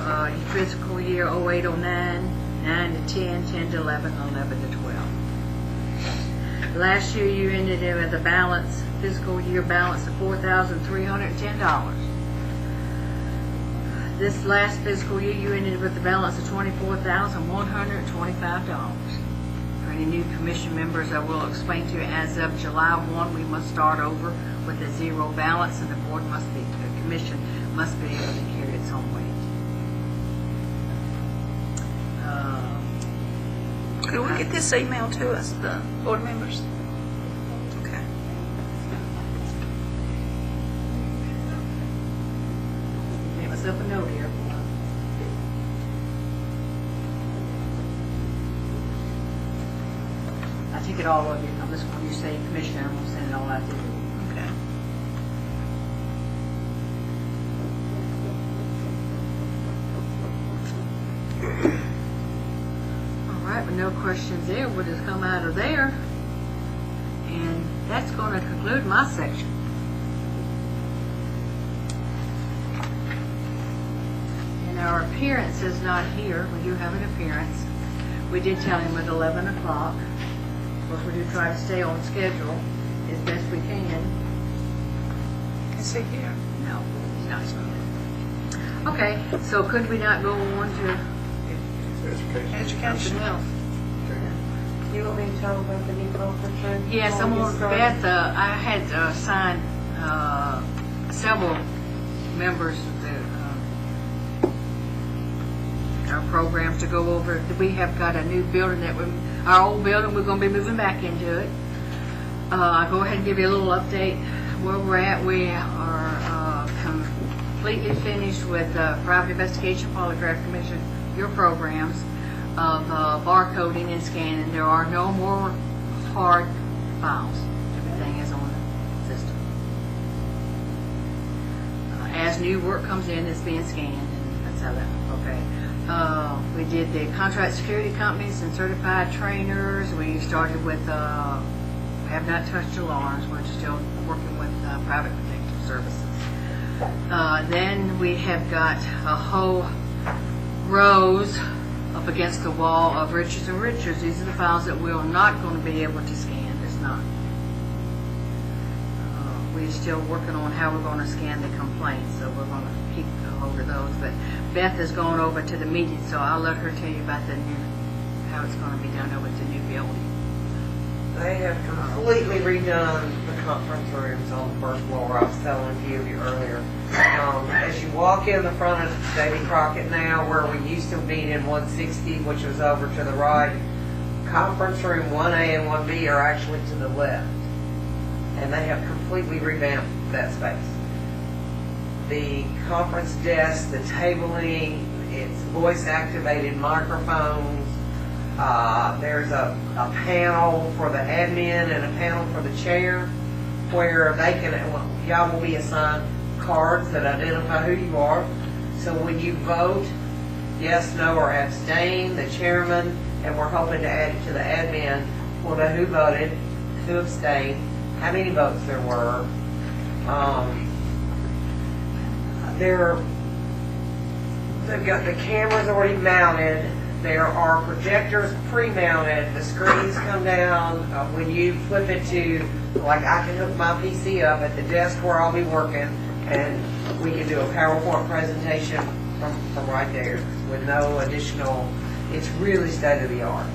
fiscal year 08-09, 9 to 10, 10 to 11, 11 to 12. Last year you ended in with a balance, fiscal year balance of $4,310. This last fiscal year you ended with a balance of $24,125. For any new commission members, I will explain to you, as of July 1, we must start over with a 0 balance, and the commission must be able to carry its own weight. Could we get this email to us, the board members? Okay. Make myself a note here. I take it all of you. I'm just when you say commissioner, I'm gonna send it all out to you. Okay. All right, with no questions there, we'll just come out of there. And that's going to conclude my section. And our appearance is not here. We do have an appearance. We did tell him at 11 o'clock. Of course, we do try to stay on schedule as best we can. Is he here? No, he's not here. Okay, so could we not go on to something Education. else? You want me to tell them about the new conference room? Yes, I'm on Beth. I had signed several members of our programs to go over. We have got a new building our old building, we're going to be moving back into it. I'll go ahead and give you a little update where we're at. We are completely finished with private investigation, polygraph commission, your programs of barcoding and scanning. There are no more hard files. Everything is on the system. As new work comes in, it's being scanned, and that's how that, okay. We did the contract security companies and certified trainers. We started with, have not touched alarms. We're still working with private protective services. Then we have got a whole rows up against the wall of Richards and Richards. These are the files that we're not going to be able to scan. It's not. We're still working on how we're going to scan the complaints, so we're going to keep a hold of those. But Beth has gone over to the meeting, so I'll let her tell you about the new, how it's going to be done over at the new building. They have completely redone the conference rooms on the first floor. I was telling a few of you earlier. As you walk in the front of Davy Crockett now, where we used to meet in 160, which was over to the right, conference room 1A and 1B are actually to the left. And they have completely revamped that space. The conference desk, the tabling, it's voice-activated microphones. There's a panel for the admin and a panel for the chair where they can, y'all will be assigned cards that identify who you are. So when you vote, yes, no, or abstain, the chairman, and we're hoping to add it to the admin, will know who voted, who abstained, how many votes there were. They've got the cameras already mounted. There are projectors pre-mounted. The screens come down. When you flip it to, like I can hook my PC up at the desk where I'll be working, and we can do a PowerPoint presentation from right there with no additional, it's really state-of-the-art.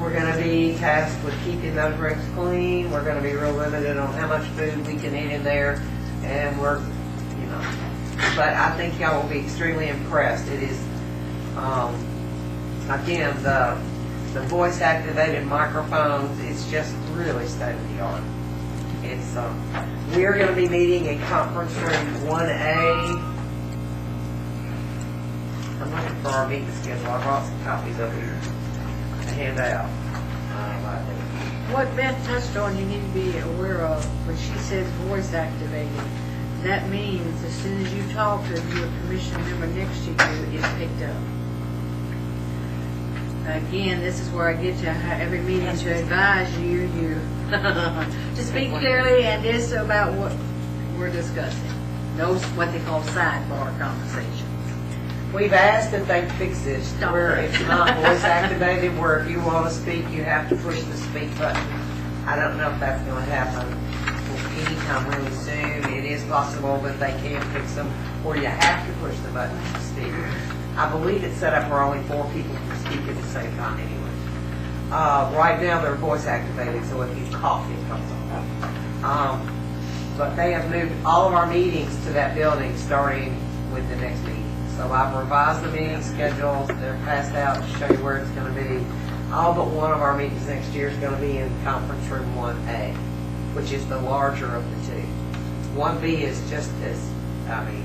We're going to be tasked with keeping those rooms clean. We're going to be real limited on how much food we can eat in there, and we're, you know, but I think y'all will be extremely impressed. It is, again, the voice-activated microphones, it's just really state-of-the-art. It's, we're going to be meeting in conference room 1A. I'm looking for our meeting schedule. I brought some copies up here to hand out. What Beth touched on, you need to be aware of, when she says voice-activated, that means as soon as you talk to your commission member next to you, it's picked up. Again, this is where I get to every meeting to advise you to speak clearly and just about what we're discussing. Those what they call sidebar conversations. We've asked if they fix it where it's not voice activated, where if you want to speak, you have to push the speak button. I don't know if that's going to happen anytime really soon. It is possible that they can fix them where you have to push the button to speak. I believe it's set up where only 4 people can speak at the same time anyway. Right now they're voice activated, so if you cough, it comes on. But they have moved all of our meetings to that building starting with the next meeting. So I've revised the meeting schedules. They're passed out to show you where it's going to be. All but one of our meetings next year is going to be in conference room 1A, which is the larger of the two. 1B is just as, I mean,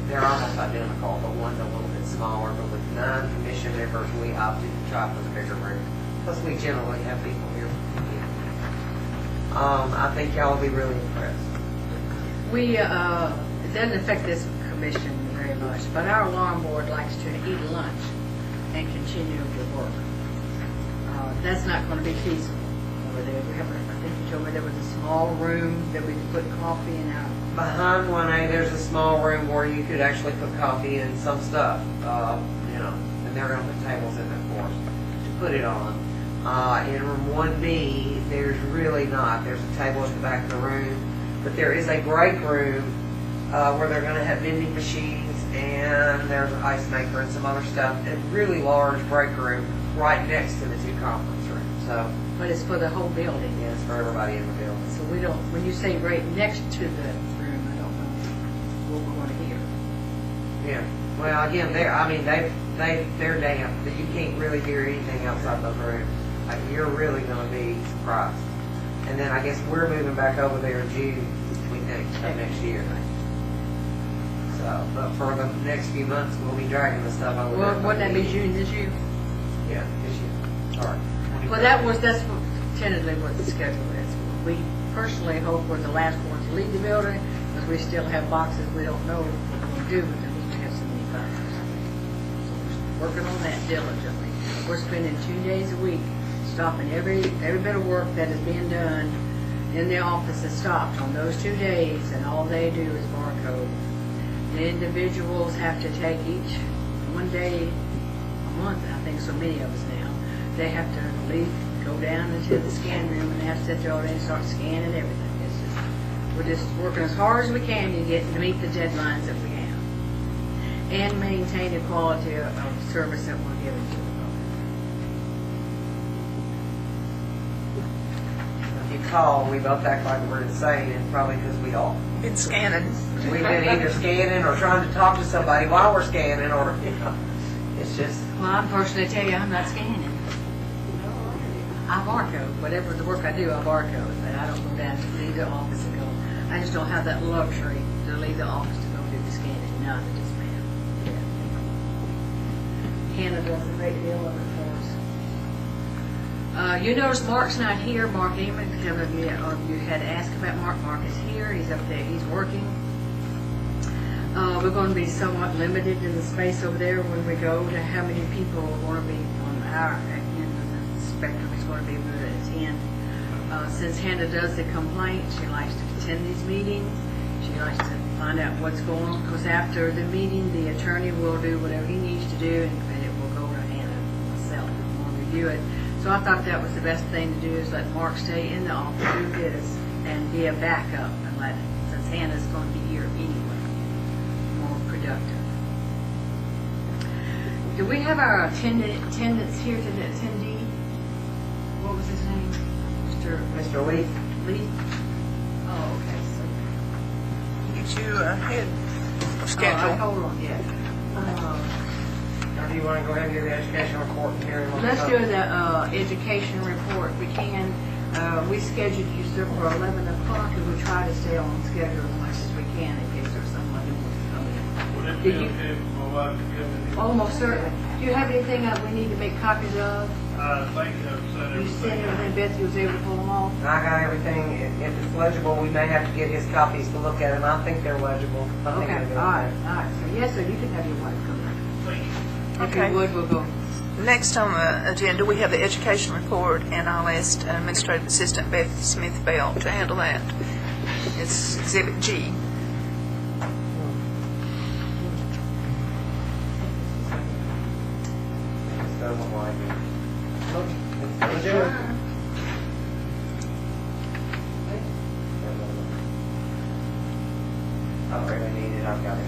they're almost identical, but one's a little bit smaller. But with 9 commission members, we opted to try for the bigger room. Plus, we generally have people here. I think y'all will be really impressed. We, it doesn't affect this commission very much, but our alarm board likes to eat lunch and continue to work. That's not going to be feasible over there. We have, I think you told me there was a small room that we could put coffee in out. Behind 1A, there's a small room where you could actually put coffee and some stuff, you know, and they're going to put tables in there for us to put it on. In room 1B, there's really not. There's a table at the back of the room, but there is a break room where they're going to have vending machines, and there's an ice maker and some other stuff. A really large break room right next to the 2 conference rooms. So, But it's for the whole building. yeah, it's for everybody in the building. So we don't, when you say right next to the room, I don't know what we're going to hear. Yeah. Well, again, they're damp. You can't really hear anything outside those rooms. Like, you're really going to be surprised. And then I guess we're moving back over there in June, we think, of next year. So, but for the next few months, we'll be dragging the stuff over there. Well, wouldn't that be June this year? Yeah, this year. Sorry. Well, that's what, tentatively what the schedule is. We personally hope we're the last ones to leave the building, because we still have boxes we don't know what we're going to do with them. We have so many boxes. So we're working on that diligently. We're spending 2 days a week stopping every bit of work that is being done in the office is stopped on those 2 days, and all they do is barcode. The individuals have to take each 1 day a month, I think so many of us now. They have to leave, go down into the scan room, and they have to sit there all day and start scanning everything. It's just, we're just working as hard as we can to meet the deadlines that we have, and maintain the quality of service that we're giving to the public. If you call, we both act like we're insane, and probably because we all. Been scanning. We've been either scanning or trying to talk to somebody while we're scanning, or, it's just, Well, I'm personally tell you, I'm not scanning. I barcode. Whatever the work I do, I barcode. But I don't go down to leave the office and go. I just don't have that luxury to leave the office to go do the scanning. None, just ma'am. Hannah does a great deal of it for us. You notice Mark's not here. Mark Eamon, you had asked about Mark. Mark is here. He's up there. He's working. We're going to be somewhat limited in the space over there when we go to how many people are going to be on our end of the spectrum is going to be able to attend. Since Hannah does the complaint, she likes to attend these meetings. She likes to find out what's going on, because after the meeting, the attorney will do whatever he needs to do, and it will go to Hannah and myself, and we'll review it. So I thought that was the best thing to do, is let Mark stay in the office, do his, and be a backup, and let it, since Hannah's going to be here anyway, more productive. Do we have our attendance here to the attendee? What was his name? Mr. Lee. Lee? Oh, okay, so. Get you ahead of Oh, schedule. hold on, yeah. Or do you want to go ahead and do the education report and hearing? Let's do the education report. We can, we scheduled you, sir, for 11 o'clock, and we try to stay on schedule as much as we can in case there's somebody who wants to come in. Would it Did be you- okay if my wife could give me the... Almost certainly. Do you have anything that we need to make copies of? I think I've said You sent everything. everything, Betsy was able to pull them off? I got everything. If it's legible, we may have to get his copies to look at them. I think they're legible. I think Okay, they're all good. right, all right. So, yes, sir, you can have your wife come in. Thank you. If Okay. you would, we'll go. Next on the agenda, we have the education report, and I'll ask Administrative Assistant Beth Smith-Bell to handle that. It's Exhibit G. Just doesn't like it. Look, it's legitimate. I really need it. I've got it.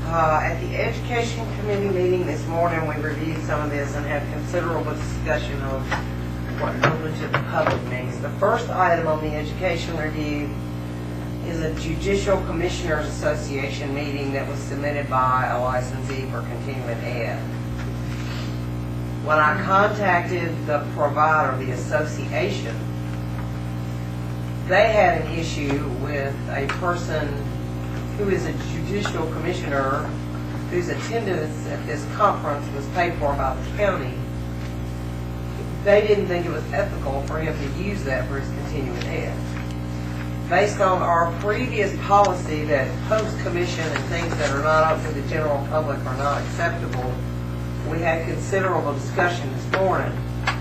At the Education Committee meeting this morning, we reviewed some of this and had considerable discussion of what open to the public means. The first item on the education review is a Judicial Commissioners Association meeting that was submitted by a licensee for continuing ed. When I contacted the provider, the association, they had an issue with a person who is a judicial commissioner whose attendance at this conference was paid for by the county. They didn't think it was ethical for him to use that for his continuing ed. Based on our previous policy that post-commission and things that are not open to the general public are not acceptable, we had considerable discussion this morning,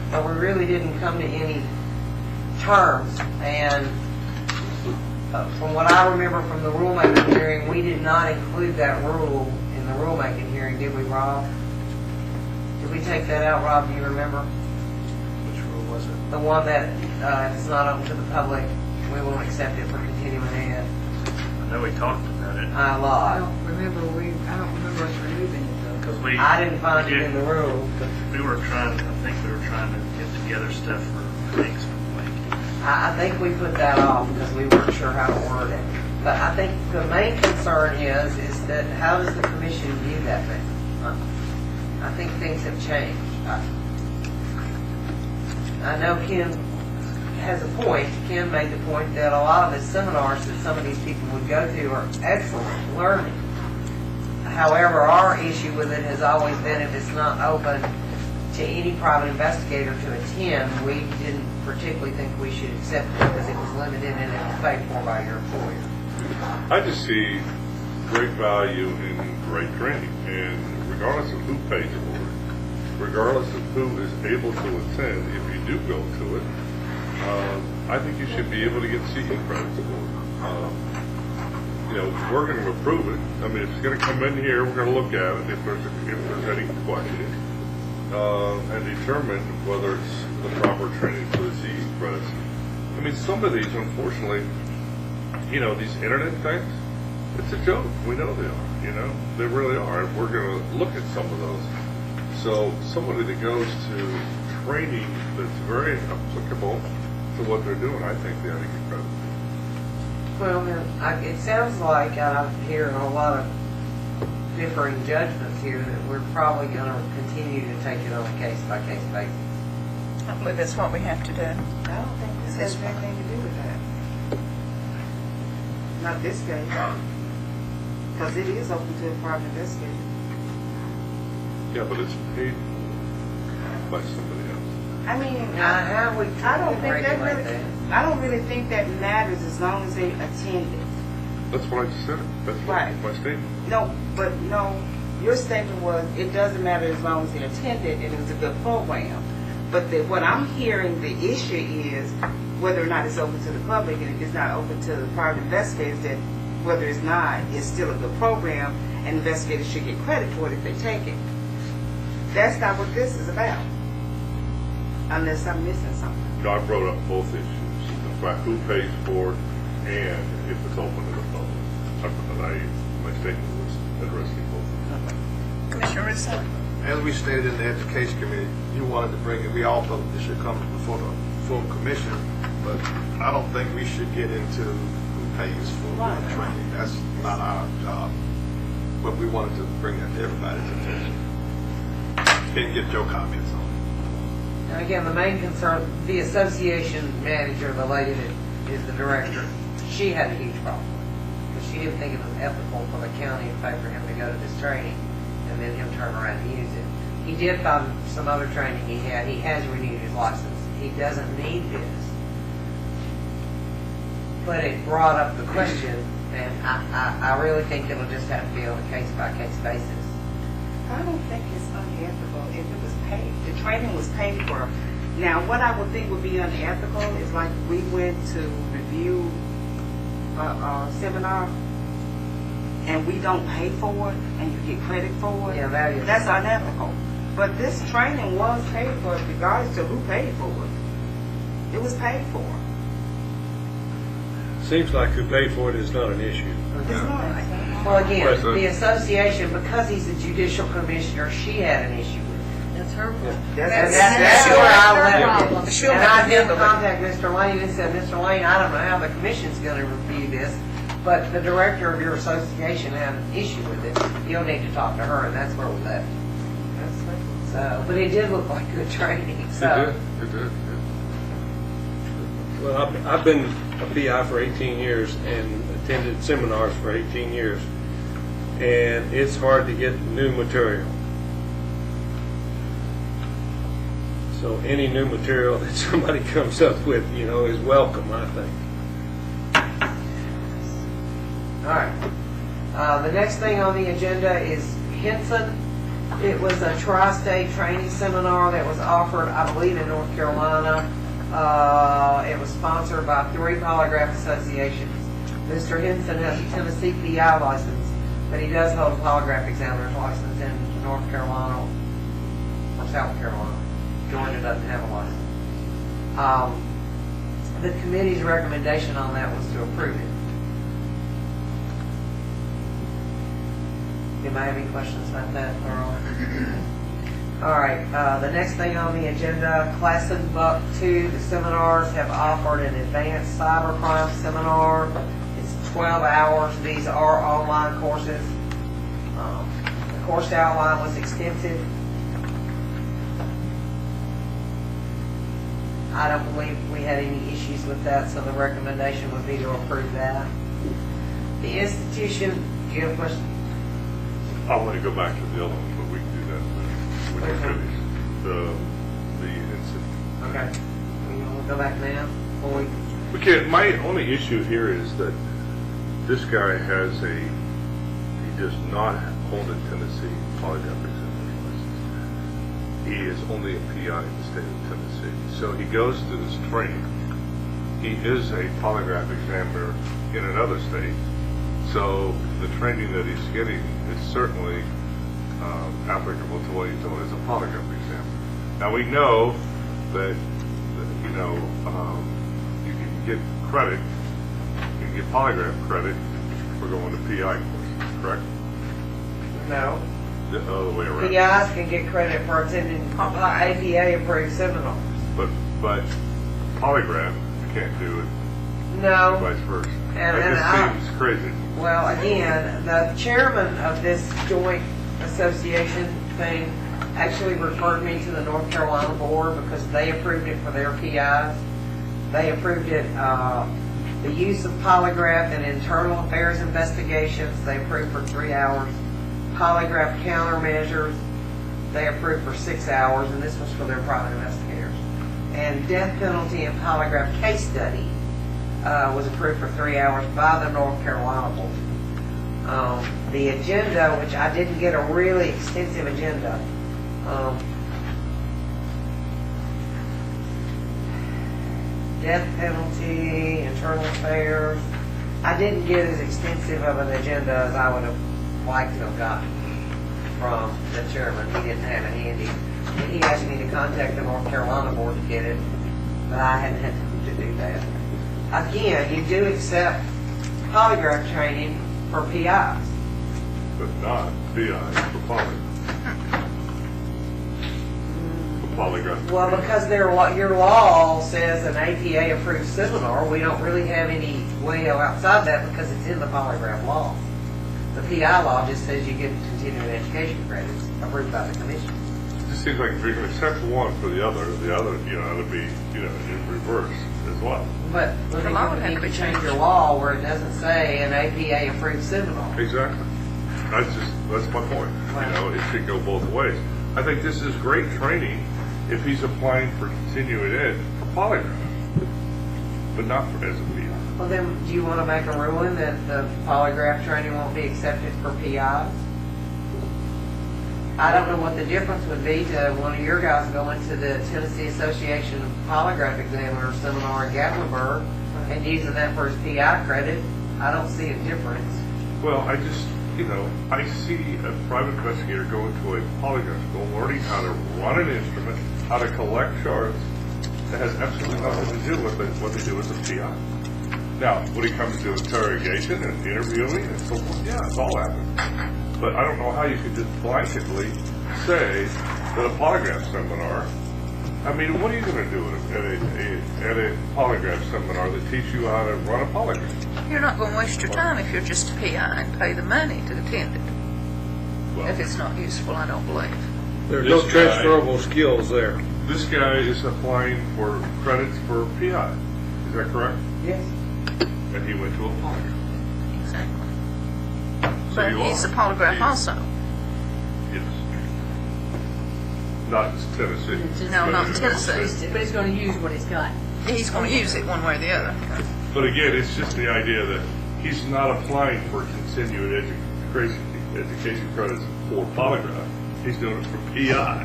but we really didn't come to any terms. And from what I remember from the rulemaking hearing, we did not include that rule in the rulemaking hearing, did we, Rob? Did we take that out, Rob? Do you remember? Which rule was it? The one that if it's not open to the public, we won't accept it for continuing ed. I know we talked about it. I I lied. don't remember us removing it, though. Because we... I didn't find it in the rule. I think we were trying to get together stuff for things. I think we put that off because we weren't sure how to word it. But I think the main concern is that how does the commission view that thing? I think things have changed. I know Ken has a point. Ken made the point that a lot of the seminars that some of these people would go to are excellent learning. However, our issue with it has always been if it's not open to any private investigator to attend, we didn't particularly think we should accept it because it was limited and it was paid for by your employer. I just see great value in great training, and regardless of who pays for it, regardless of who is able to attend, if you do go to it, I think you should be able to get CE credits for it. We're going to approve it. I mean, if it's going to come in here, we're going to look at it if there's any question, and determine whether it's the proper training for the CE credits. I mean, some of these, unfortunately, these internet things, it's a joke. We know they are, they really are. And we're going to look at some of those. So somebody that goes to training that's very applicable to what they're doing, I think they ought to get credit. Well, it sounds like I'm hearing a lot of differing judgments here that we're probably going to continue to take it on a case-by-case basis. I believe that's what we have to do. I don't think this has anything to do with that. Not this case. Because it is open to a private investigator. Yeah, but it's paid by somebody else. I mean, How we I don't think that regulate really, that? I don't really think that matters as long as they attend it. That's what I just said. That's Right. my statement. No, but no, your statement was it doesn't matter as long as they attend it and it's a good program. But what I'm hearing the issue is whether or not it's open to the public, and if it's not open to the private investigators, that whether it's not, it's still a good program, and investigators should get credit for it if they take it. That's not what this is about, unless I'm missing something. I brought up both issues, in fact, who pays for it and if it's open to the public. My statement was addressing both of them. Commissioner Russo? As we stated in the Education Committee, you wanted to bring it, we all thought this should come before the full commission, but I don't think we should get into who pays for the training. That's not our job. But we wanted to bring it to everybody's attention. And get your comments on it. And again, the main concern, the association manager, the lady that is the director, she had a huge problem with it. Because she didn't think it was ethical for the county to pay for him to go to this training and then him turn around and use it. He did find some other training he had. He has renewed his license. He doesn't need this. But it brought up the question, and I really think it'll just have to be on a case-by-case basis. I don't think it's unethical if it was paid. The training was paid for. Now, what I would think would be unethical is like we went to review a seminar and we don't pay for it and you get credit for it. Yeah, that is. That's unethical. But this training was paid for regardless of who paid for it. It was paid for. Seems like who paid for it is not an issue. It's not. Well, again, Right, so- the association, because he's a judicial commissioner, she had an issue with it. That's her fault. That's where I left problem. it. She'll And have I to did handle it. contact Mr. Lane and said, Mr. Lane, I don't know how the commission's going to review this, but the director of your association had an issue with it. You'll need to talk to her, and that's where we left. So, but it did look like good training, so. It did. Well, I've been a PI for 18 years and attended seminars for 18 years, and it's hard to get new material. So any new material that somebody comes up with, is welcome, I think. All right. The next thing on the agenda is Henson. It was a tri-state training seminar that was offered, I believe, in North Carolina. It was sponsored by 3 polygraph associations. Mr. Henson has a Tennessee PI license, but he does hold a polygraph examiner's license in North Carolina or South Carolina. Georgia doesn't have a license. The committee's recommendation on that was to approve it. Anybody have any questions about that, Earl? All right, the next thing on the agenda, Classen Buck 2, the seminars have offered an advanced cybercrime seminar. It's 12 hours. These are online courses. The course outline was extensive. I don't believe we had any issues with that, so the recommendation would be to approve that. The institution, do you have a question? I want to go back to the other one, but we can do that when you're finished. The incident. Okay. You want to go back now? Or we, Okay, my only issue here is that this guy he does not hold a Tennessee polygraph examiner's license. He is only a PI in the state of Tennessee. So he goes to this training. He is a polygraph examiner in another state. So the training that he's getting is certainly applicable to what he's doing as a polygraph examiner. Now we know that you can get credit, you can get polygraph credit for going to PI courses, correct? no. The other way around. PIs can get credit for attending APA-approved seminars. But polygraph, you can't do it, No. vice versa. And That just seems crazy. Well, again, the chairman of this joint association thing actually referred me to the North Carolina board because they approved it for their PIs. They approved it, the use of polygraph in internal affairs investigations, they approved for 3 hours. Polygraph countermeasures, they approved for 6 hours, and this was for their private investigators. And death penalty and polygraph case study was approved for 3 hours by the North Carolina board. The agenda, which I didn't get a really extensive agenda, death penalty, internal affairs, I didn't get as extensive of an agenda as I would have liked to have gotten from the chairman. He didn't have it handy. And he asked me to contact the North Carolina board to get it, but I hadn't had to do that. Again, you do accept polygraph training for PIs. But not PI for polygraph. For polygraph. Well, because your law says an APA-approved seminar, we don't really have any way outside that because it's in the polygraph law. The PI law just says you get continuing education credits approved by the commission. It just seems like if you're going to accept one for the other, it'll be, in reverse as well. But The law would you have to need be to change changed. your law where it doesn't say an APA-approved seminar. Exactly. That's my point. It should go both ways. I think this is great training if he's applying for continuing ed for polygraph, but not as a PI. Well, then, do you want to make a ruling that the polygraph training won't be accepted for PIs? I don't know what the difference would be to one of your guys going to the Tennessee Association of Polygraph Examiners seminar in Gatlinburg and using that for his PI credit. I don't see a difference. Well, I see a private investigator going to a polygraph school, learning how to run an instrument, how to collect charts, that has absolutely nothing to do with what they do as a PI. Now, when it comes to interrogation and interviewing and so forth, yeah, it's all happening. But I don't know how you could just blanketly say that a polygraph seminar, what are you going to do at a polygraph seminar that teach you how to run a polygraph? You're not going to waste your time if you're just a PI and pay the money to attend it. Well, If it's not useful, I don't believe. There's no This guy- transferable skills there. This guy is applying for credits for PI. Is that correct? Yes. And he went to a polygraph. Exactly. So But you he's a are. polygraph He- also. Yes. Not Tennessee. No, not Tennessee. But he's going to use what he's got. He's going to use it one way or the other. But again, it's just the idea that he's not applying for continuing education credits for polygraph. He's doing it for PI,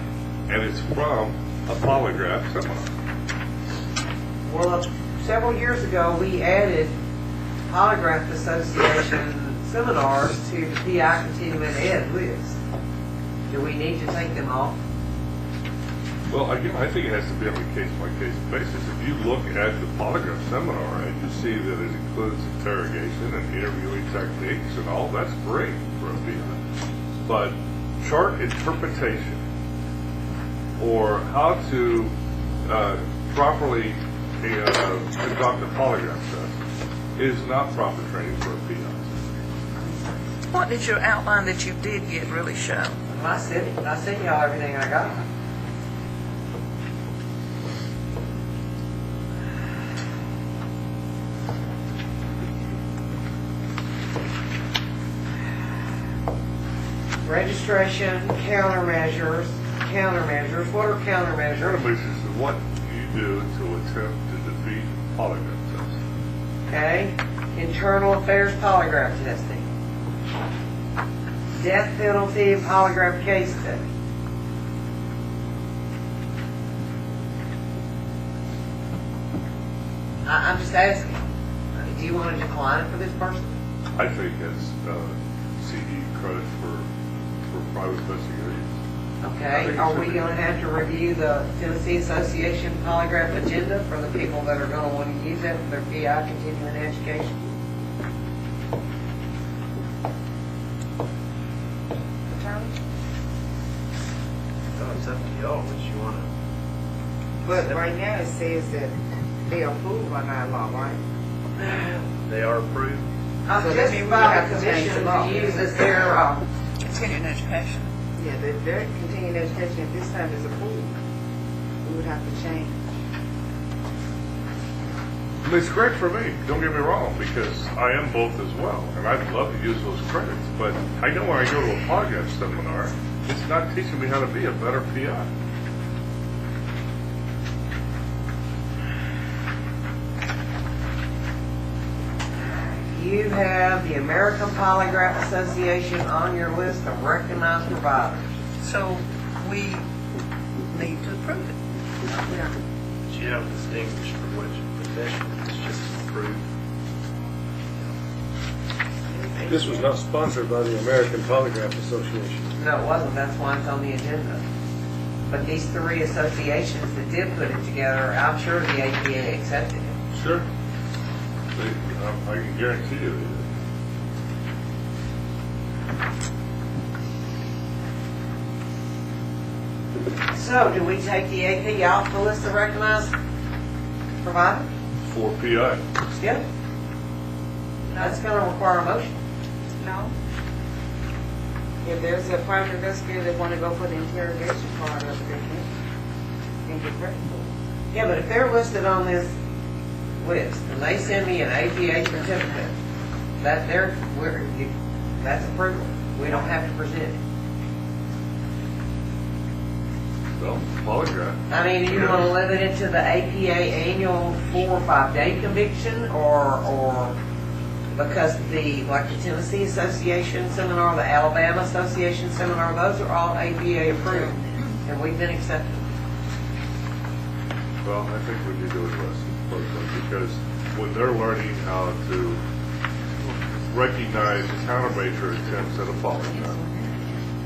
and it's from a polygraph seminar. Well, several years ago, we added Polygraph Association seminars to the PI continuing ed list. Do we need to take them off? Well, again, I think it has to be on a case-by-case basis. If you look at the polygraph seminar and you see that it includes interrogation and interviewing techniques and all, that's great for a PI. But chart interpretation or how to properly conduct a polygraph test is not proper training for a PI. What did your outline that you did get really show? I sent y'all everything I got. Registration, countermeasures. What are countermeasures? Countermeasures is what you do to attempt to defeat polygraph test. Okay. Internal affairs polygraph testing. Death penalty polygraph case study. I'm just asking. Do you want to decline it for this person? I think it's CE credit for private investigators. Okay. Are we going to have to review the Tennessee Association polygraph agenda for the people that are going to want to use it for their PI continuing education? Attorney? No, it's up to y'all, what you want to. But right now it says that they approve by our law, right? They are approved. I'm So just that means we by have the to change commission the law. to use as their, Continuing education. Yeah, their continuing education at this time is approved. We would have to change. I mean, it's great for me, don't get me wrong, because I am both as well, and I'd love to use those credits, but I know when I go to a polygraph seminar, it's not teaching me how to be a better PI. you have the American Polygraph Association on your list of recognized providers. So we need to approve it. But you have distinguished for which profession, it's just approved. This was not sponsored by the American Polygraph Association. No, it wasn't, that's why it's on the agenda. But these three associations that did put it together, I'm sure the APA accepted it. Sure. I can guarantee you it. So, do we take the AP off the list of recognized providers? For PI. Yep. That's gonna require a motion. No? If there's a private investigator that want to go for the interrogation part of it, they can get credit for it. Yeah, but if they're listed on this list, and they send me an APA certificate, that's approval. We don't have to present it. Well, polygraph. I mean, you want to limit it to the APA annual 4 or 5 day conviction, or because like the Tennessee Association seminar, the Alabama Association seminar, those are all APA approved, and we've been accepted. Well, I think we need to address it, because when they're learning how to recognize countermeasure attempts at a polygraph,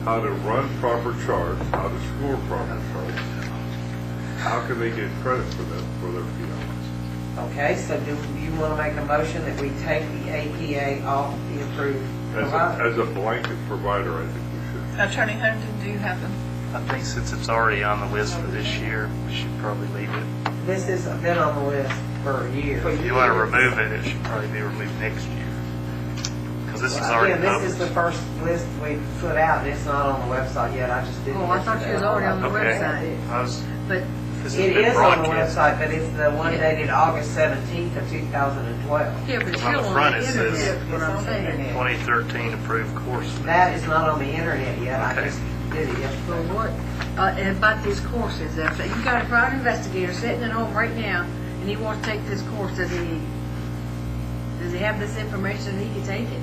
how to run proper charts, how to score proper charts, how can they get credit for them for their PIs? Okay, so do you want to make a motion that we take the APA off the approved provider? As a blanket provider, I think we should. Attorney Huntington, do you have them? I think since it's already on the list for this year, we should probably leave it. This has been on the list for a year. If you want to remove it, it should probably be removed next year. Because this is already Again, this is the published. first list we put out, and it's not on the website yet, I just did it Oh, I thought she was yesterday. already on the Okay. website. I was, But this has It been is on the broadcast. website, but it's the one dated August 17th of 2012. yeah, but On still the on front the it internet, says- is what I'm saying. 2013 approved course. That is not on the internet yet, I Okay. just did it So yesterday. what, and about these courses, if you got a private investigator sitting at home right now, and he wants to take this course, does he have this information that he can take it?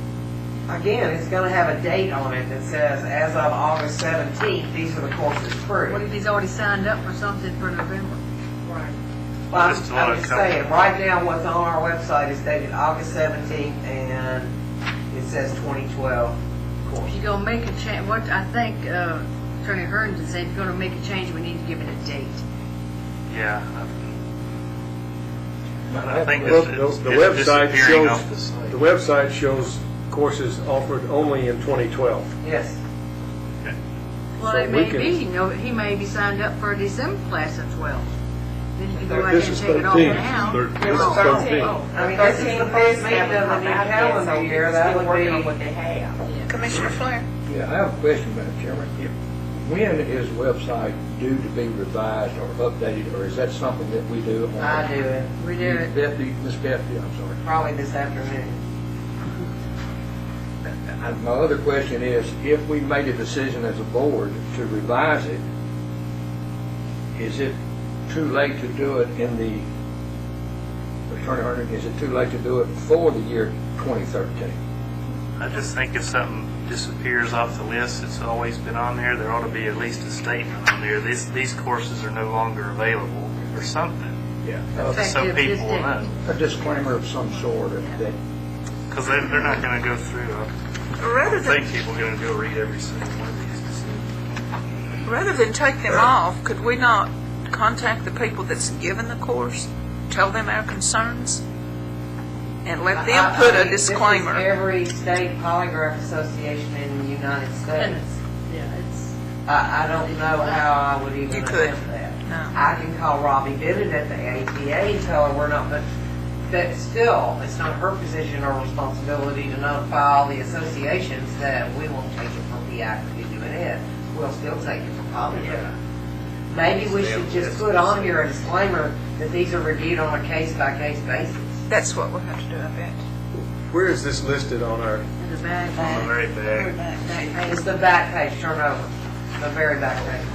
Again, it's gonna have a date on it that says, as of August 17th, these are the courses What approved. if he's already signed up for something for November? Right. Well, Just a I'm lot of just company. saying, right now, what's on our website is dated August 17th, and it says 2012 course. If you're gonna make a change, what I think Attorney Herndon said, if you're gonna make a change, we need to give it a date. Yeah. I think Well, it's the website disappearing shows, off the site. the website shows courses offered only in 2012. Yes. Well, So it we may can- be, he may be signed up for a December class of 12. Then you can go ahead This and is take it off 13. now. This is Oh, 13. I mean, this is the first meeting of the new calendar year, that would Working on be, what they have. Commissioner Flair? Yeah, I have a question, Madam Chairman. When is the website due to be revised or updated, or is that something that we do? I do it, We do it. Deputy, Miss Deputy, I'm sorry. probably this afternoon. And my other question is, if we made a decision as a board to revise it, is it too late to do it in the, Attorney Harden, is it too late to do it for the year 2013? I just think if something disappears off the list, it's always been on there, there ought to be at least a statement on there. These courses are no longer available or something. Yeah. So Effective people this will day. know. A disclaimer of some sort that Because they're not going to go through. Rather I than, think people are going to go read every single one of these decisions. rather than take them off, could we not contact the people that's given the course, tell them our concerns, and let them put a disclaimer? This is every state polygraph association in the United States. Yeah, it's, I don't know how I would even You could. attempt that. No. I can call Robbie Bennett at the ATA and tell her we're not, but that still, it's not her position or responsibility to notify all the associations that we won't take it for PI for doing it. We'll still take it for polygraph. Maybe we should just put on here a disclaimer that these are reviewed on a case-by-case basis. That's what we'll have to do, I bet. Where is this listed on our, in the back. On the very back. It's the back page, turn over, the very back page.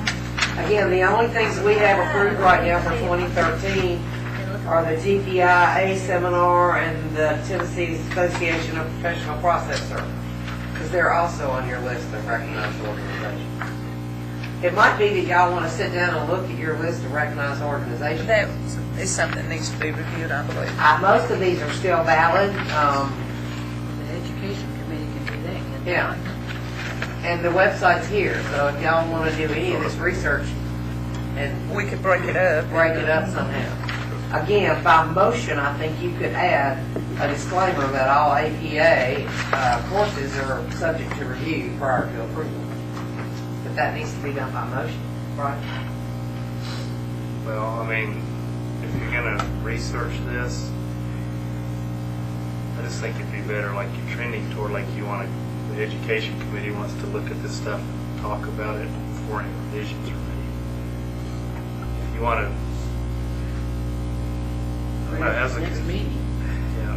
Again, the only things we have approved right now for 2013 are the TPIA seminar and the Tennessee Association of Professional Processors, because they're also on your list of recognized organizations. It might be that y'all want to sit down and look at your list of recognized organizations. That is something that needs to be reviewed, I believe. Most of these are still valid. The education committee can do that. can't they? Yeah. And the website's here, so if y'all want to do any of this research and We could break it up. break it up somehow. Again, by motion, I think you could add a disclaimer that all APA courses are subject to review prior to approval. But that needs to be done by motion, right? Well, I mean, if you're going to research this, I just think it'd be better, like you're trending toward, like you want to, the education committee wants to look at this stuff and talk about it before any revisions are made. If you want to, as a, Next meeting. yeah,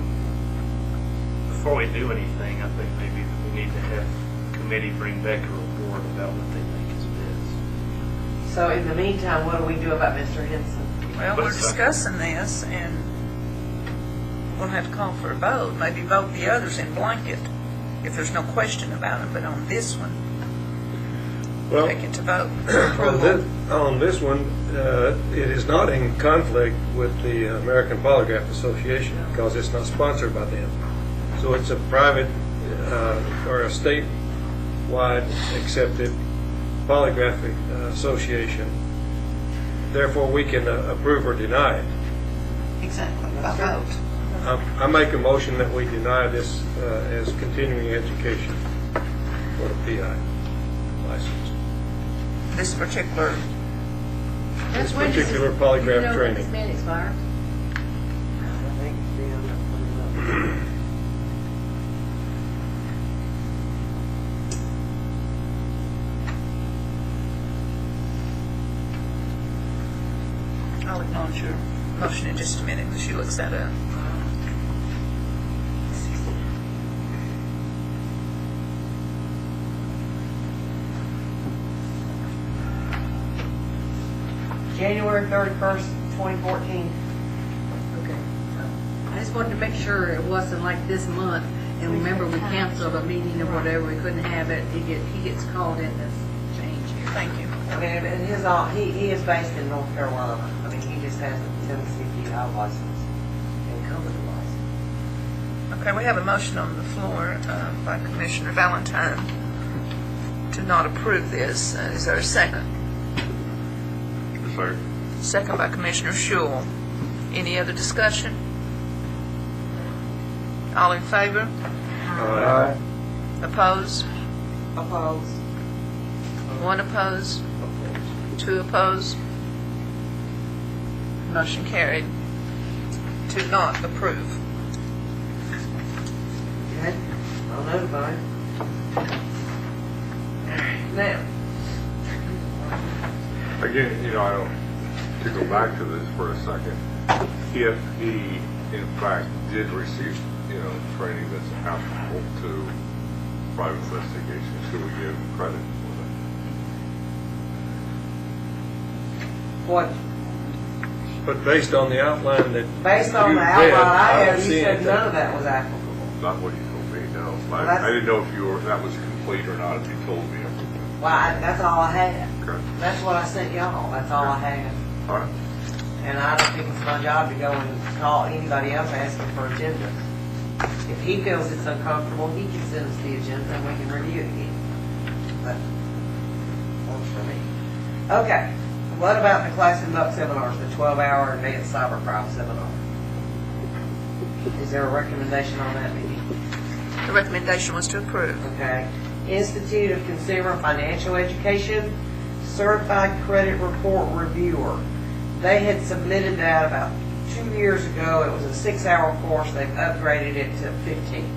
before we do anything, I think maybe we need to have the committee bring back a report about what they think is best. So in the meantime, what do we do about Mr. Henson? Well, we're discussing this, and we'll have to call for a vote, maybe vote the others in blanket, if there's no question about them, but on this one, well, take it to vote. on this one, it is not in conflict with the American Polygraph Association because it's not sponsored by them. So it's a private or a statewide accepted polygraphic association. Therefore, we can approve or deny it. Exactly, by vote. I make a motion that we deny this as continuing education for the PI license. This particular, This particular polygraph You know when training. this man expires? I'll acknowledge your motion in just a minute, because she looks that up. January 31st, 2014. Okay. I just wanted to make sure it wasn't like this month, and remember we canceled a meeting or whatever, we couldn't have it, he gets called in this change here. Thank you. I mean, and he is based in North Carolina. I mean, he just has a Tennessee PI license and company license. Okay, we have a motion on the floor by Commissioner Valentine to not approve this. Is there a second? Sorry. Second by Commissioner Shule. Any other discussion? All in favor? Opposed? Opposed? One opposed? Two opposed? Motion carried to not approve. Okay, I'll notify. Now, Again, I don't, to go back to this for a second, if he in fact did receive, training that's applicable to private investigation, should we give them credit for What, But based on the outline that based on you the read, outline I don't had, you see said anything. none of that was applicable. that? Not what you told me, no. that's- I didn't know if that was complete or not, if you told me everything. Well, that's all I had. Okay. That's what I sent y'all, that's all I had. All right. And I don't think it's my job to go and call anybody else asking for agendas. If he feels it's uncomfortable, he can send us the agenda and we can review it again. That works for me. Okay, what about the Class and Buck seminars, the 12-hour advanced cybercrime seminar? Is there a recommendation on that, Mindy? The recommendation was to approve. Okay. Institute of Consumer Financial Education, Certified Credit Report Reviewer. They had submitted that about 2 years ago. It was a 6-hour course. They've upgraded it to 15.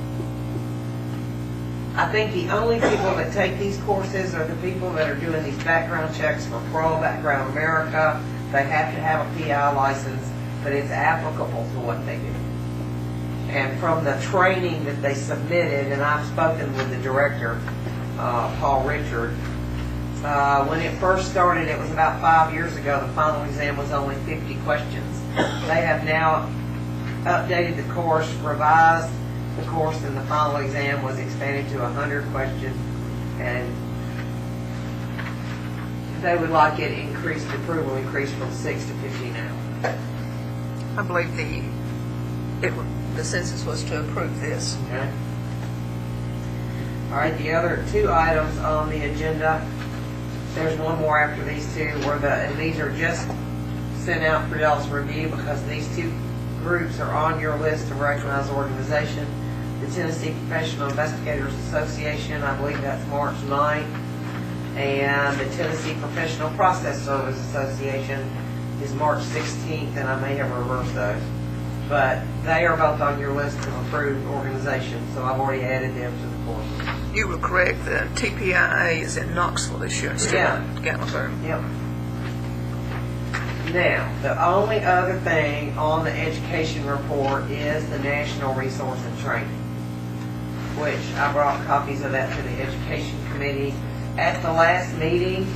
I think the only people that take these courses are the people that are doing these background checks for Parole Background America. They have to have a PI license, but it's applicable to what they do. And from the training that they submitted, and I've spoken with the director, Paul Richard, when it first started, it was about 5 years ago, the final exam was only 50 questions. They have now updated the course, revised the course, and the final exam was expanded to 100 questions, and they would like it increased, approval increased from 6 to 15 hours. I believe the census was to approve this. Okay. All right, the other 2 items on the agenda, there's one more after these 2, and these are just sent out for y'all's review because these 2 groups are on your list of recognized organization. The Tennessee Professional Investigators Association, I believe that's March 9th, and the Tennessee Professional Process Service Association is March 16th, and I may have reversed those. But they are both on your list of approved organizations, so I've already added them to the course. You were correct, the TPIA is in Knoxville this year instead of Gatlinburg. Yep. Now, the only other thing on the education report is the National Resource and Training, which I brought copies of that to the Education Committee. At the last meeting,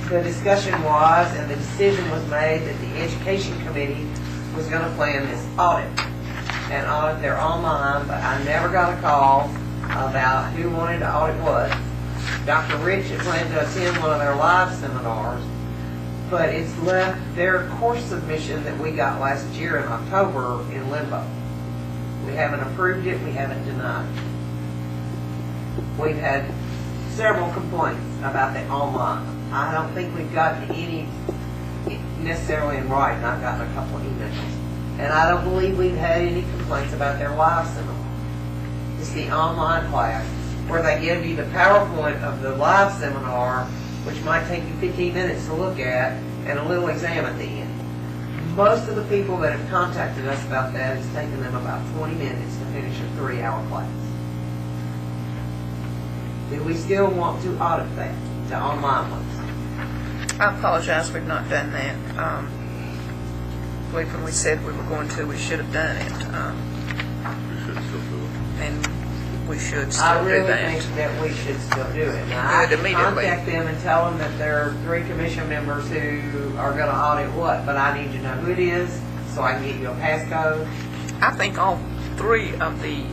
the discussion was, and the decision was made that the Education Committee was going to plan this audit and audit their online, but I never got a call about who wanted to audit what. Dr. Rich had planned to attend one of their live seminars, but it's left their course submission that we got last year in October in limbo. We haven't approved it, we haven't denied it. We've had several complaints about the online. I don't think we've gotten any necessarily in writing. I've gotten a couple of emails. And I don't believe we've had any complaints about their live seminar. It's the online class where they give you the PowerPoint of the live seminar, which might take you 15 minutes to look at, and a little exam at the end. Most of the people that have contacted us about that, it's taken them about 20 minutes to finish a 3-hour class. Do we still want to audit that, the online ones? I apologize, we've not done that. I believe when we said we were going to, we should have done it. We should still do it. And we should I still do really that. think that we should still do it. Now, I Do it can immediately. contact them and tell them that there are 3 commission members who are going to audit what, but I need to know who it is so I can get you a passcode. I think all 3 of the,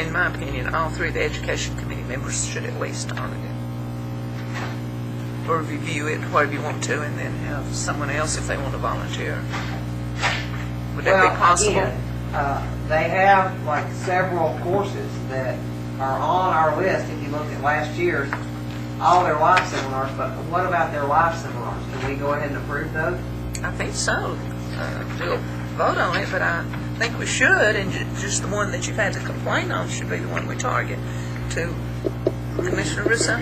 in my opinion, all 3 of the Education Committee members should at least audit it. Or review it, whatever you want to, and then have someone else if they want to volunteer. Would that be possible? Again, they have like several courses that are on our list. If you look at last year's, all their live seminars, but what about their live seminars? Can we go ahead and approve those? I think so. We'll vote on it, but I think we should, and just the one that you've had to complain on should be the one we target. To Commissioner Russo?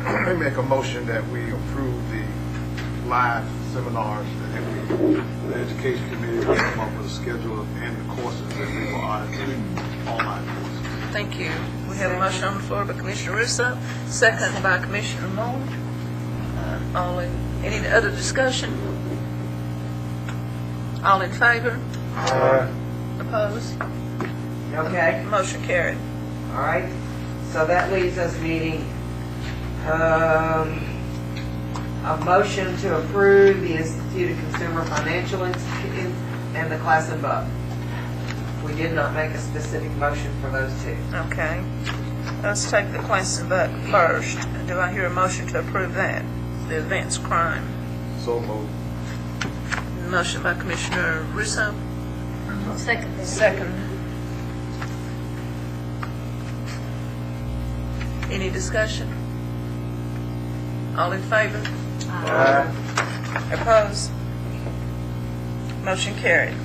Let me make a motion that we approve the live seminars and the Education Committee will come up with a schedule and the courses that we will audit, the online courses. Thank you. We have a motion on the floor by Commissioner Russo, second by Commissioner Moore. Any other discussion? All in favor? Opposed? Okay. Motion carried. All right, so that leaves us needing a motion to approve the Institute of Consumer Financial Institute and the class above. We did not make a specific motion for those two. Okay. Let's take the class above first. Do I hear a motion to approve that? The events crime. So moved. Motion by Commissioner Russo. Second. Second. Any discussion? All in favor? Opposed? Motion carried.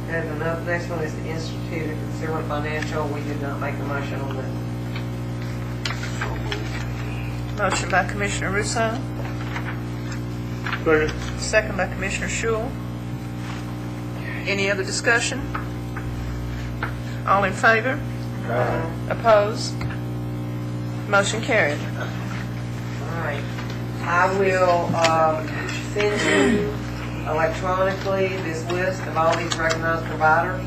And the next one is the Institute of Consumer Financial. We did not make a motion on that. Motion by Commissioner Russo. Second. Second by Commissioner Shule. Any other discussion? All in favor? Opposed? Motion carried. All right. I will send you electronically this list of all these recognized providers.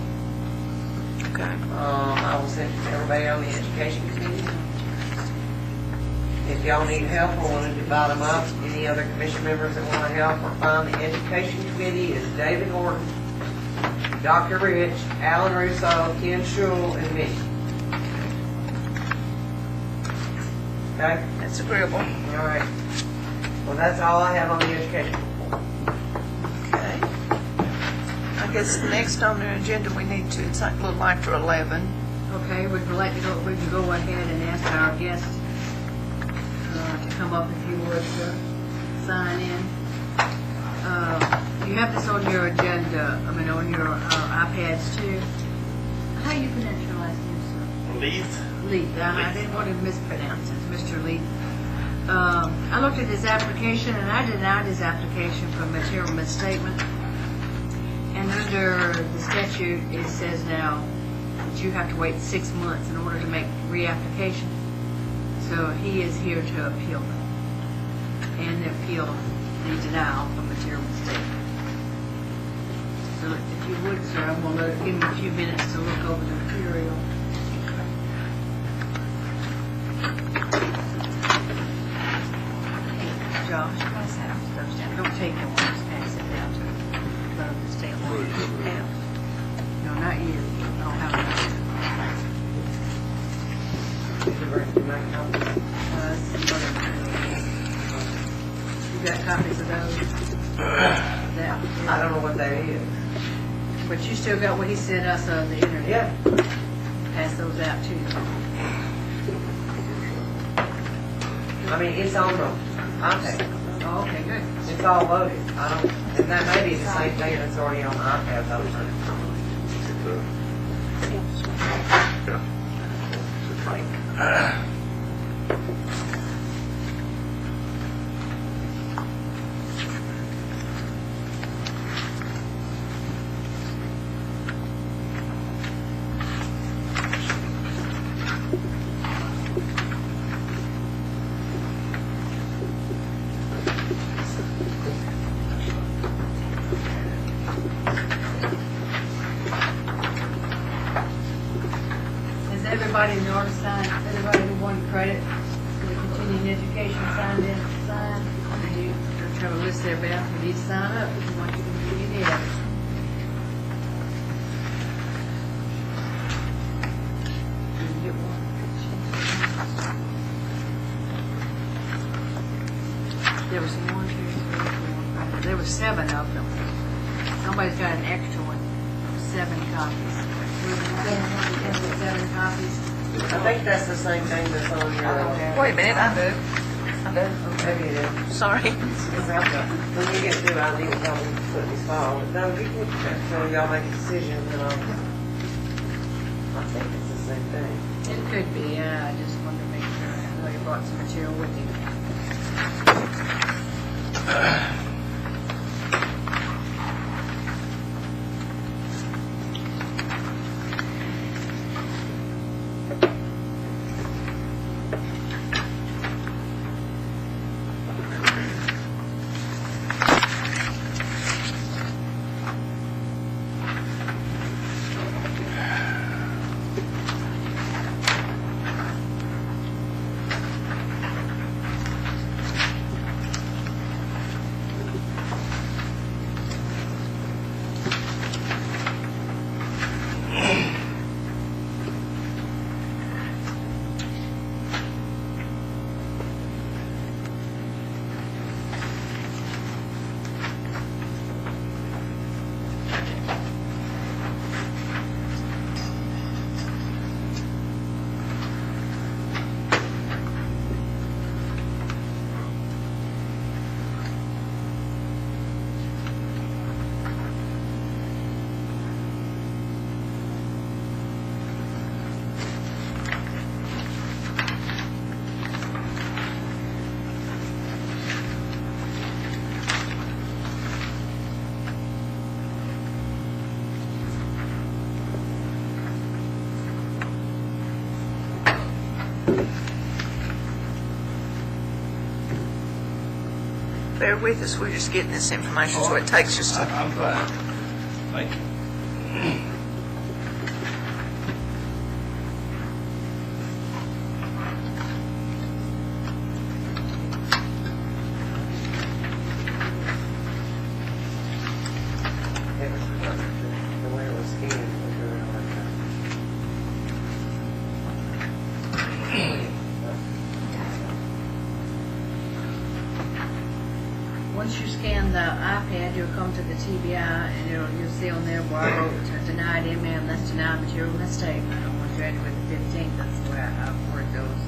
Okay. I will send it to everybody on the Education Committee. If y'all need help or want to divide them up, any other commission members that want to help or find the Education Committee is David Horton, Dr. Rich, Alan Russo, Ken Shule, and me. Okay? That's agreeable. All right. Well, that's all I have on the education report. Okay. I guess next on the agenda, we need to, it's like a little after 11. Okay, we can go ahead and ask our guests to come up if you would, sir, sign in. You have this on your agenda, I mean, on your iPads too. How do you pronounce your last name, sir? Leith. I didn't want to mispronounce it, Mr. Leith. I looked at his application and I denied his application for material misstatement. And under the statute, it says now that you have to wait 6 months in order to make reapplication. So he is here to appeal that and appeal the denial for material misstatement. So if you would, sir, I'm going to give him a few minutes to look over the material. Josh, pass that out to those down. Don't take them, just pass it down to the state lawyer. No, not you. I don't have enough. You got copies of those? I don't know what that is. But you still got what he sent us on the internet? Yeah. Pass those out too. I mean, it's on the iPad. Oh, okay, good. It's all loaded. And that may be the same thing that's already on the iPad. I don't know. Has everybody in the order signed, everybody who wanted credit for the continuing education signed in, signed? And you have a list there, Beth, you need to sign up if you want you to be in it. Did you get one? There was 1, 2, 3, 4, 5. There were 7 of them. Somebody's got an extra one, 7 copies. 7 copies. I think that's the same thing that's on your... Wait a minute, I do. Maybe it is. Sorry. When you get through, I need to tell them to put these files. No, you can check until y'all make a decision, and I think it's the same thing. It could be, yeah, I just wanted to make sure. I know you brought some material with you. bear with us, we're just getting this information, so it takes just a... I'm fine. Thank you. The way it was scanned, was really hard Once you scan the iPad, you'll come to the TBI, and you'll see on there where I wrote denied MM, that's denied material mistake. I don't want you to with the 15th, that's the way I've worded those.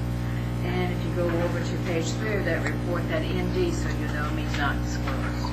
And if you go over to page 3 of that report, that ND, so you know it means not disclosed.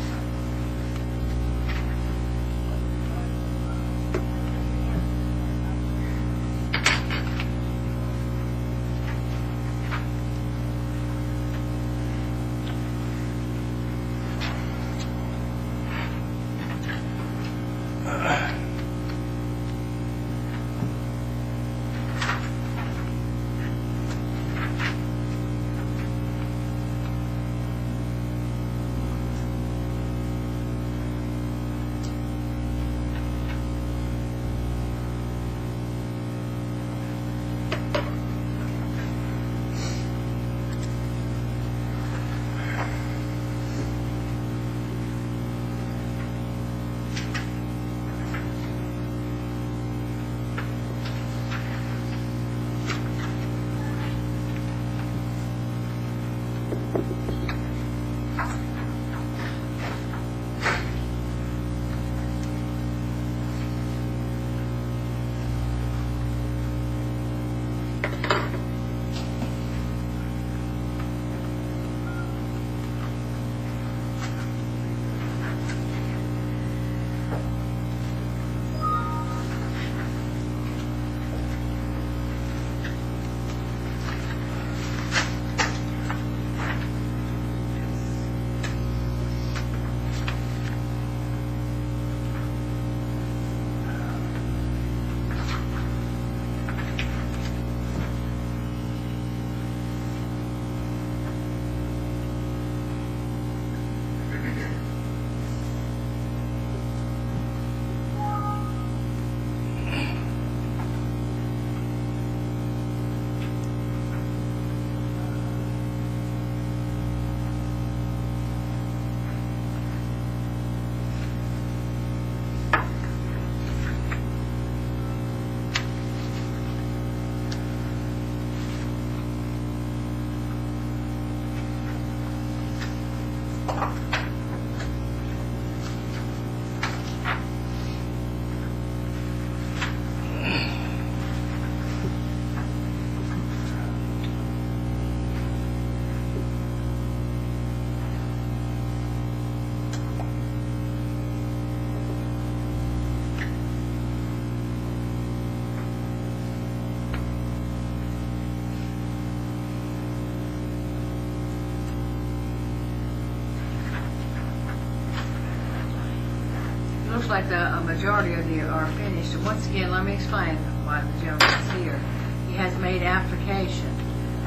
Looks like a majority of you are finished. And once again, let me explain why the gentleman is here. He has made application.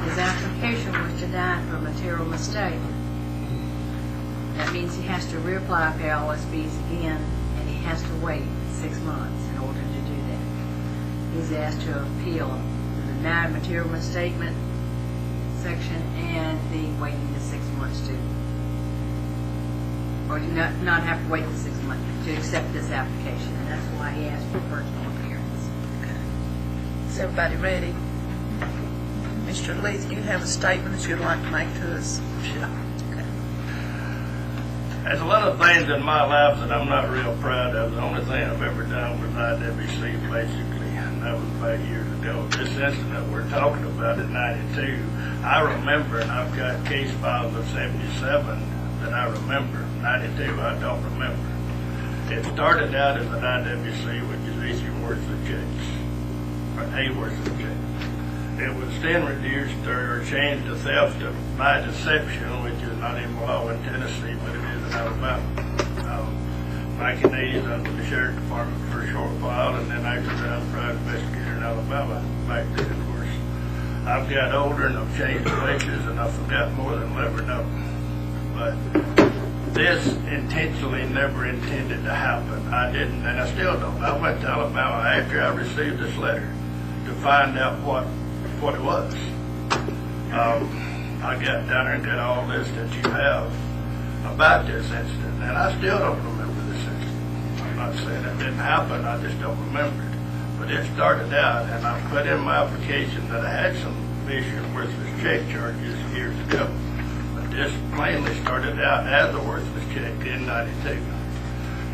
His application was denied for material mistake. That means he has to reapply for LSBs again, and he has to wait 6 months in order to do that. He's asked to appeal the denied material misstatement section and the waiting the 6 months to, or to not have to wait the 6 months to accept this application, and that's why he asked for personal appearance. Is everybody ready? Mr. Leith, do you have a statement that you'd like to make to us? Sure. Okay. There's a lot of things in my life that I'm not real proud of. The only thing I've ever done was IWC, basically, and that was 5 years ago. This incident we're talking about in 92, I remember, and I've got case files of 77 that I remember. 92, I don't remember. It started out as an IWC, which is issue worth of checks, or a worth of checks. It was then reduced or changed to theft by deception, which is not even law in Tennessee, but it is in Alabama. Back in the 80s, I was with the Sheriff's Department for a short while, and then after that, I was a private investigator in Alabama. Back then, of course, I've got older and I've changed places, and I've forgotten more than I'll ever know. But this intentionally never intended to happen. I didn't, and I still don't. I went to Alabama after I received this letter to find out what it was. I got down there and got all this that you have about this incident, and I still don't remember this incident. I'm not saying it didn't happen, I just don't remember it. But it started out, and I put in my application that I had some issued worthless check charges years ago. But this plainly started out as a worthless check in '92.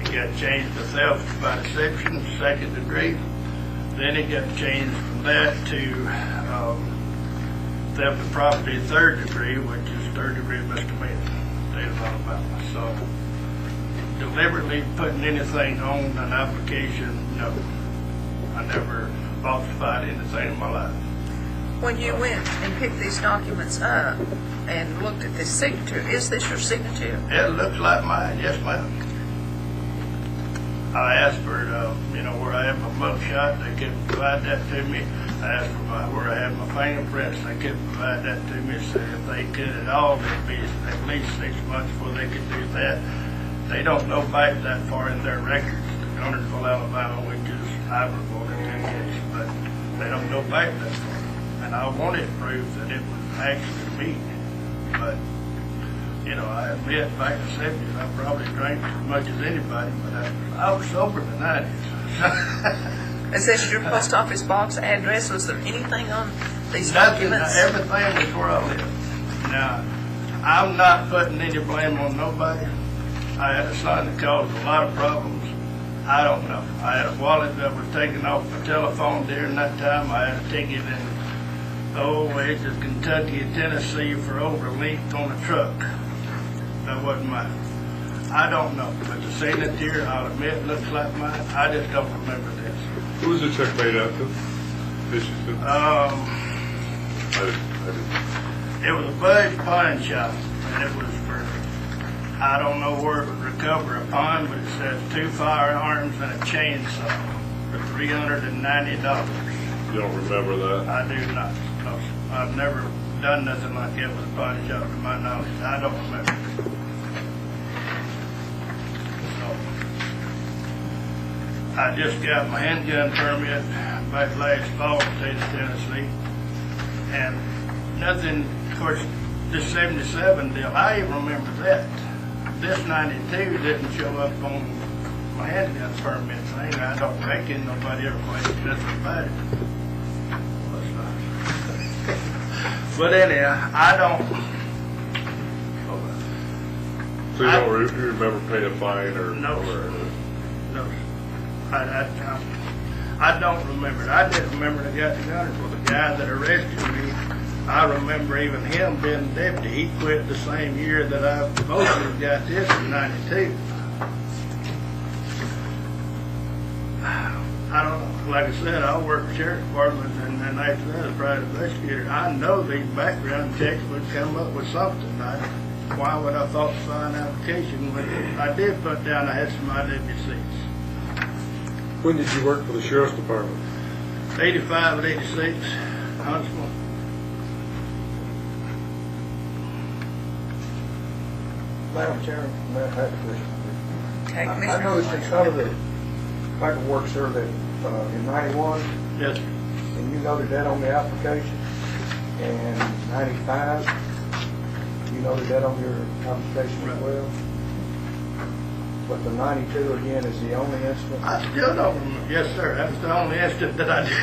It got changed to theft by deception, second degree. Then it got changed from that to theft of property, third degree, which is third degree misdemeanor, state of Alabama. So deliberately putting anything on an application, no. I never falsified anything in my life. When you went and picked these documents up and looked at this signature, is this your signature? It looks like mine, yes ma'am. I asked for, where I had my mug shot, they couldn't provide that to me. I asked for where I had my fingerprints, they couldn't provide that to me. So if they could at all, it'd be at least 6 months before they could do that. They don't go back that far in their records to Gunnersville, Alabama, which is admirable in that case, but they don't go back that far. And I wanted proof that it was actually me. But, I admit back in the 70s, I probably drank as much as anybody, but I was sober in the 90s. Is this your post office box address? Was there anything on these Nothing, documents? everything was where I lived. Now, I'm not putting any blame on nobody. I had a son that caused a lot of problems. I don't know. I had a wallet that was taken off my telephone during that time. I had a ticket in ways of Kentucky and Tennessee for over length on a truck. That wasn't mine. I don't know. But the signature, I'll admit, looks like mine. I just don't remember this. Who was the check made out to? I didn't. It was a Bud's pawn shop, and it was for, I don't know where it would recover a pawn, but it says 2 firearms and a chainsaw for $390. You don't remember that? I do not. No, I've never done nothing like that with a pawn shop to my knowledge. I don't remember. So, I just got my handgun permit back last fall in the state of Tennessee, and nothing, of course, this 77 deal, I even remember that. This 92 didn't show up on my handgun permit thing. I don't reckon nobody ever questioned nothing about it. But anyhow, I don't. So you don't remember paying a fine or? No, sir. No, sir. I don't remember it. I didn't remember the guy the guy that arrested me. I remember even him being deputy. He quit the same year that I mostly got this in '92. I don't know. Like I said, I work for sheriff's department, and after that, as a private investigator, I know these background checks would come up with something. Why would I falsify an application when I did put down I had some IWCs? When did you work for the sheriff's department? 85 and 86, Huntsville. Madam Chairman, may I have a question? Okay, I Commissioner. noticed in some of the paperwork, sir, that in 91, Yes, sir. and you noted that on the application, and 95, you noted that on your application as well. But the 92 again is the only incident. I still don't remember. Yes, sir. That's the only instant that I did.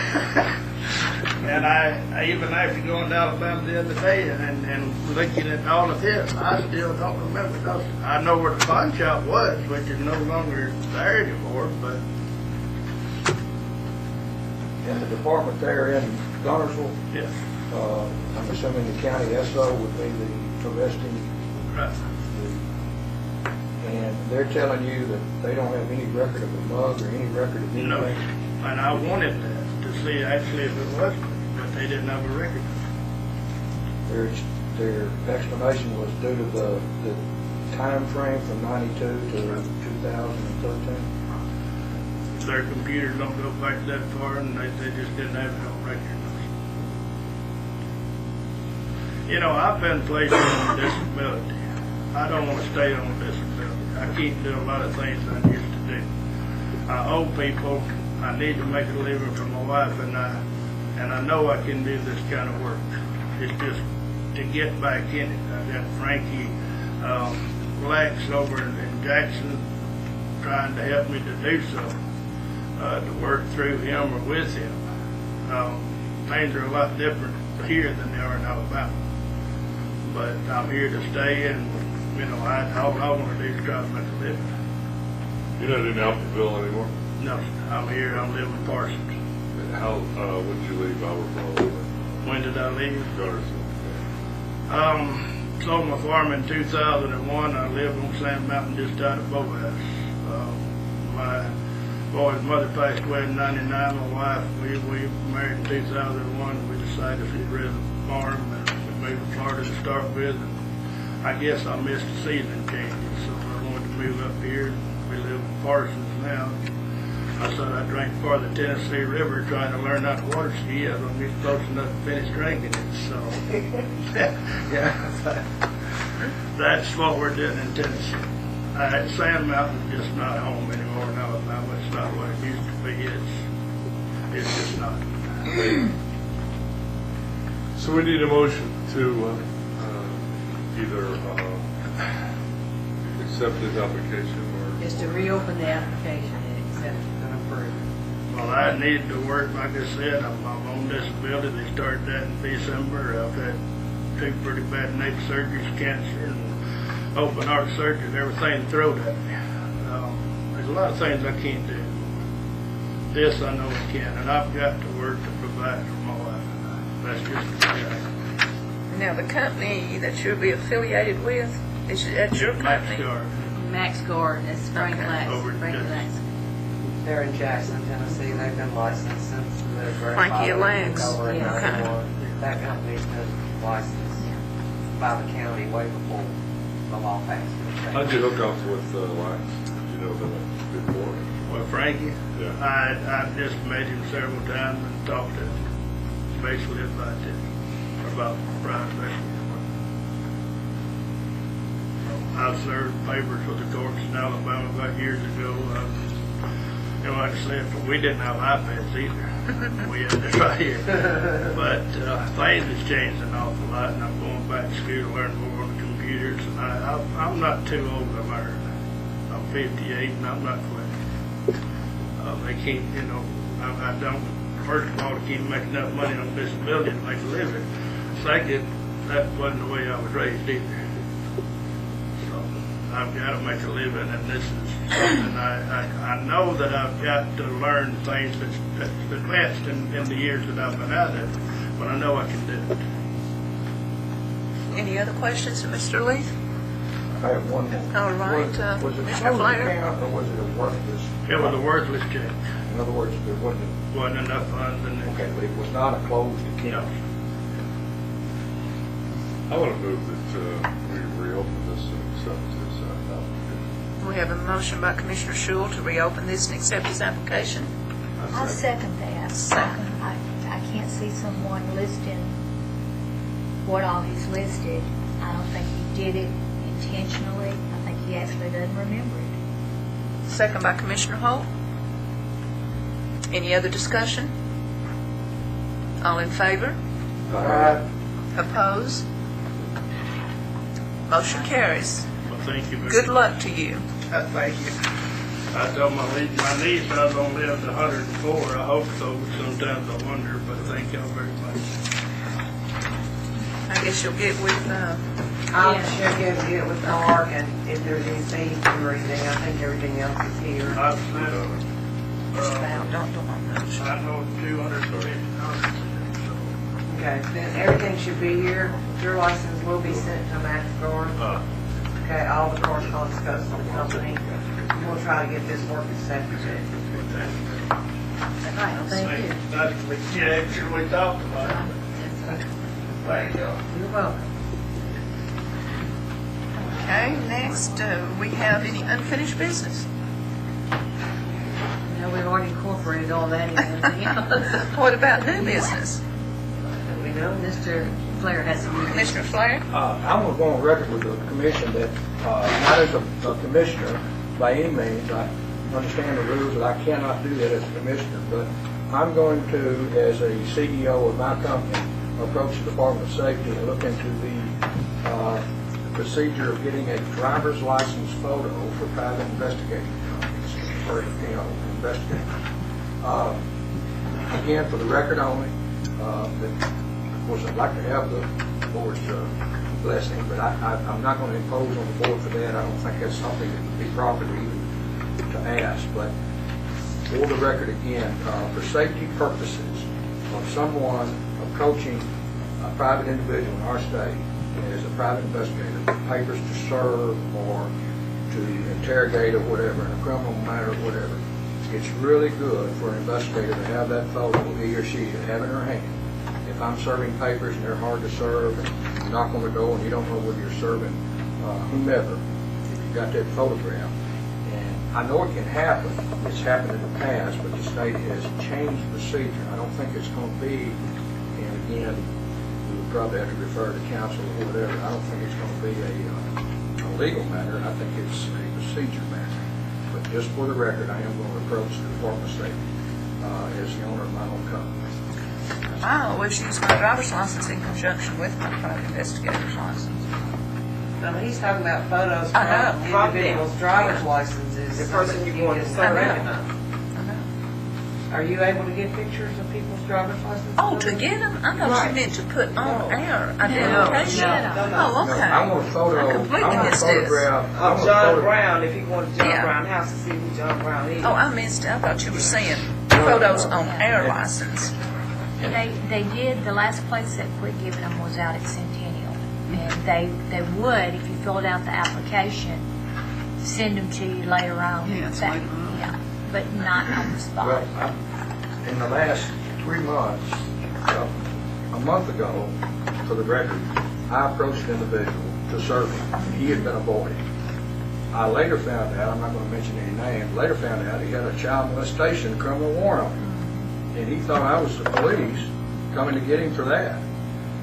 And I even after going to Alabama the other day and looking at all of this, I still don't remember those. I know where the pawn shop was, which is no longer there anymore, but And the department there in Gunnersville, yes. I'm assuming the county SO would be the arresting. Right. And they're telling you that they don't have any record of a mug or any record of anything? No. And I wanted that to see actually if it was, but they didn't have a record. Their explanation was due to the time frame from 92 to 2013. Their computers don't go back that far, and they just didn't have it on record. You know, I've been placed on disability. I don't want to stay on disability. I can't do a lot of things I used to do. I owe people, I need to make a living for my wife and I know I can do this kind of work. It's just to get back in it. I got Frankie Blacks over in Jackson trying to help me to do so, to work through him or with him. Things are a lot different here than they are in Alabama. But I'm here to stay, and all I want to do is try to make a living. You're not in Alphaville anymore? No, I'm here. I'm living in Parsons. And how, when did you leave Alphaville? When did I leave? Garrison. Sold my farm in 2001. I lived on Sand Mountain just out of Boaz. My boy's mother passed away in '99. My wife, we married in 2001. We decided we'd rather farm, and we moved to Florida to start with. And I guess I missed the season changes, so I wanted to move up here. We live in Parsons now. I thought I drank part of the Tennessee River trying to learn how to water ski. I was going to get close enough to finish drinking it, so yeah, that's what we're doing in Tennessee. Sand Mountain's just not home anymore in Alabama. It's not what it used to be. It's just not. So we need a motion to either accept his application or... Just to reopen the application and accept it. Well, I need to work, like I said, I'm on disability. They started that in December. I've had 2 pretty bad neck surgeries, cancer, and open heart surgery, everything thrown at me. There's a lot of things I can't do. This I know I can, and I've got to work to provide for my wife and I. That's just the way I am. Now, the company that you'll be affiliated with, is that your company? Max Guard, that's Frank Lax. Over in Frank Jackson. Lax. They're in Jackson, Tennessee. They've been licensed since the Frankie Lax. Over in Yeah. 91. That company's been licensed by the county way before the law passed. How'd you hook up with Wax? Did you know them before? Well, Frankie, Yeah. I just met him several times and talked to him basically about this, about private investigator. I've served papers with the courts in Alabama about years ago. Like I said, we didn't have iPads either. We had this right here. But things have changed an awful lot, and I'm going back to school to learn more on the computers. And I'm not too old to learn. I'm 58, and I'm not quitting. They can't, I don't, first of all, I can't make enough money on disability to make a living. Second, that wasn't the way I was raised either. So I've got to make a living, and this is something I know that I've got to learn things that's advanced in the years that I've been out there, but I know I can do it. Any other questions of Mr. Leith? I have one more. All right, Was it Mr. closed Flair? account or was it a worthless? It was a worthless check. In other words, there wasn't, Wasn't enough funds in it. okay, but it was not a closed No. account. I want to move that we reopen this and accept his application. We have a motion by Commissioner Shule to reopen this and accept his application. I'll second that. I can't see someone listing what all he's listed. I don't think he did it intentionally. I think he actually doesn't remember it. Second by Commissioner Holt. Any other discussion? All in favor? Opposed? Motion carries. Well, thank you very Good much. luck to you. Thank you. I told my niece I was going to live to 104. I hope so, but sometimes I wonder, but thank y'all very much. I guess you'll get with, I'll check in with Mark, and if there's any fees or anything, I think everything else is here. I've sent, don't do my motion. I know $250. Okay, then everything should be here. Your license will be sent to Max Guard. Okay, all the correspondence goes to the company. We'll try to get this working separately. Thank you. That's what we actually talked about. Thank you. You're welcome. Okay, next, we have any unfinished business? No, we've already incorporated all that into everything else. What about new business? We know Mr. Flair has a new. Commissioner Flair? I want to go on record with the commission that, not as a commissioner by any means, I understand the rules that I cannot do that as a commissioner, but I'm going to, as a CEO of my company, approach the Department of Safety and look into the procedure of getting a driver's license photo for private investigating companies, or, investigators. Again, for the record only, that, of course, I'd like to have the board's blessing, but I'm not going to impose on the board for that. I don't think that's something that would be proper to even to ask. But for the record again, for safety purposes of someone approaching a private individual in our state as a private investigator, with papers to serve or to interrogate or whatever, in a criminal matter or whatever, it's really good for an investigator to have that photo, he or she, to have in her hand. If I'm serving papers and they're hard to serve, and you knock on the door and you don't know whether you're serving whomever, if you got that photograph. And I know it can happen, it's happened in the past, but the state has changed procedure. I don't think it's going to be, and again, we would probably have to refer to counsel or whatever, I don't think it's going to be a legal matter, I think it's a procedure matter. But just for the record, I am going to approach the Department of Safety as the owner of my own company. I always use my driver's license in conjunction with my private investigator's license. No, he's talking about photos I know. from individuals' driver's licenses. The person you're going to I serve. know. Are you able to get pictures of people's driver's licenses? Oh, to get them? I thought Right. you meant to put on No. air identification. Oh, okay. I want a photo, I I completely want a missed this. photograph. I want a John photo- Brown, if you go to John Yeah. Brown house to see who John Brown is. Oh, I missed it. I thought you were saying photos on air license. They did, the last place that quit giving them was out at Centennial. And they would, if you filled out the application, send them to you later on. Yes, Back- later on. Yeah, but not on the spot. Well, in the last 3 months, a month ago, for the record, I approached an individual to serve him, and he had been avoided. I later found out, I'm not going to mention any names, later found out he had a child molestation criminal warrant on him. And he thought I was the police coming to get him for that.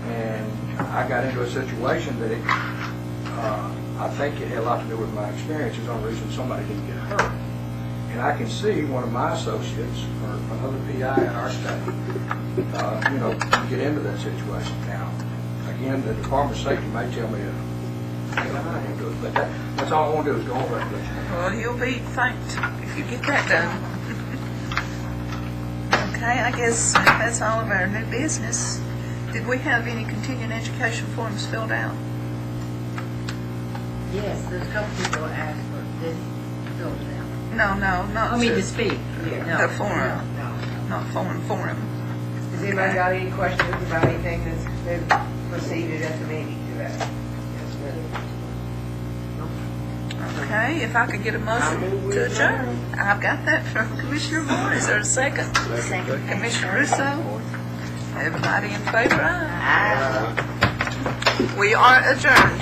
And I got into a situation that I think it had a lot to do with my experience. It's the only reason somebody didn't get hurt. And I can see one of my associates or another PI in our state, get into that situation. Now, again, the Department of Safety may tell me to do it, but that's all I want to do is go over it. Well, you'll be thanked if you get that done. Okay, I guess that's all of our new business. Did we have any continuing education forms filled out? Yes, there's a couple people that asked for this filled out. No, not I mean, to speak. No, the forum. no, no. Not forum. Has anybody got any questions about anything that's been proceeded at the meeting today? Okay, if I could get a motion to adjourn. I've got that from Commissioner Moore. Is there a second? Second. Commissioner Russo? Everybody in favor? Aye. We are adjourned.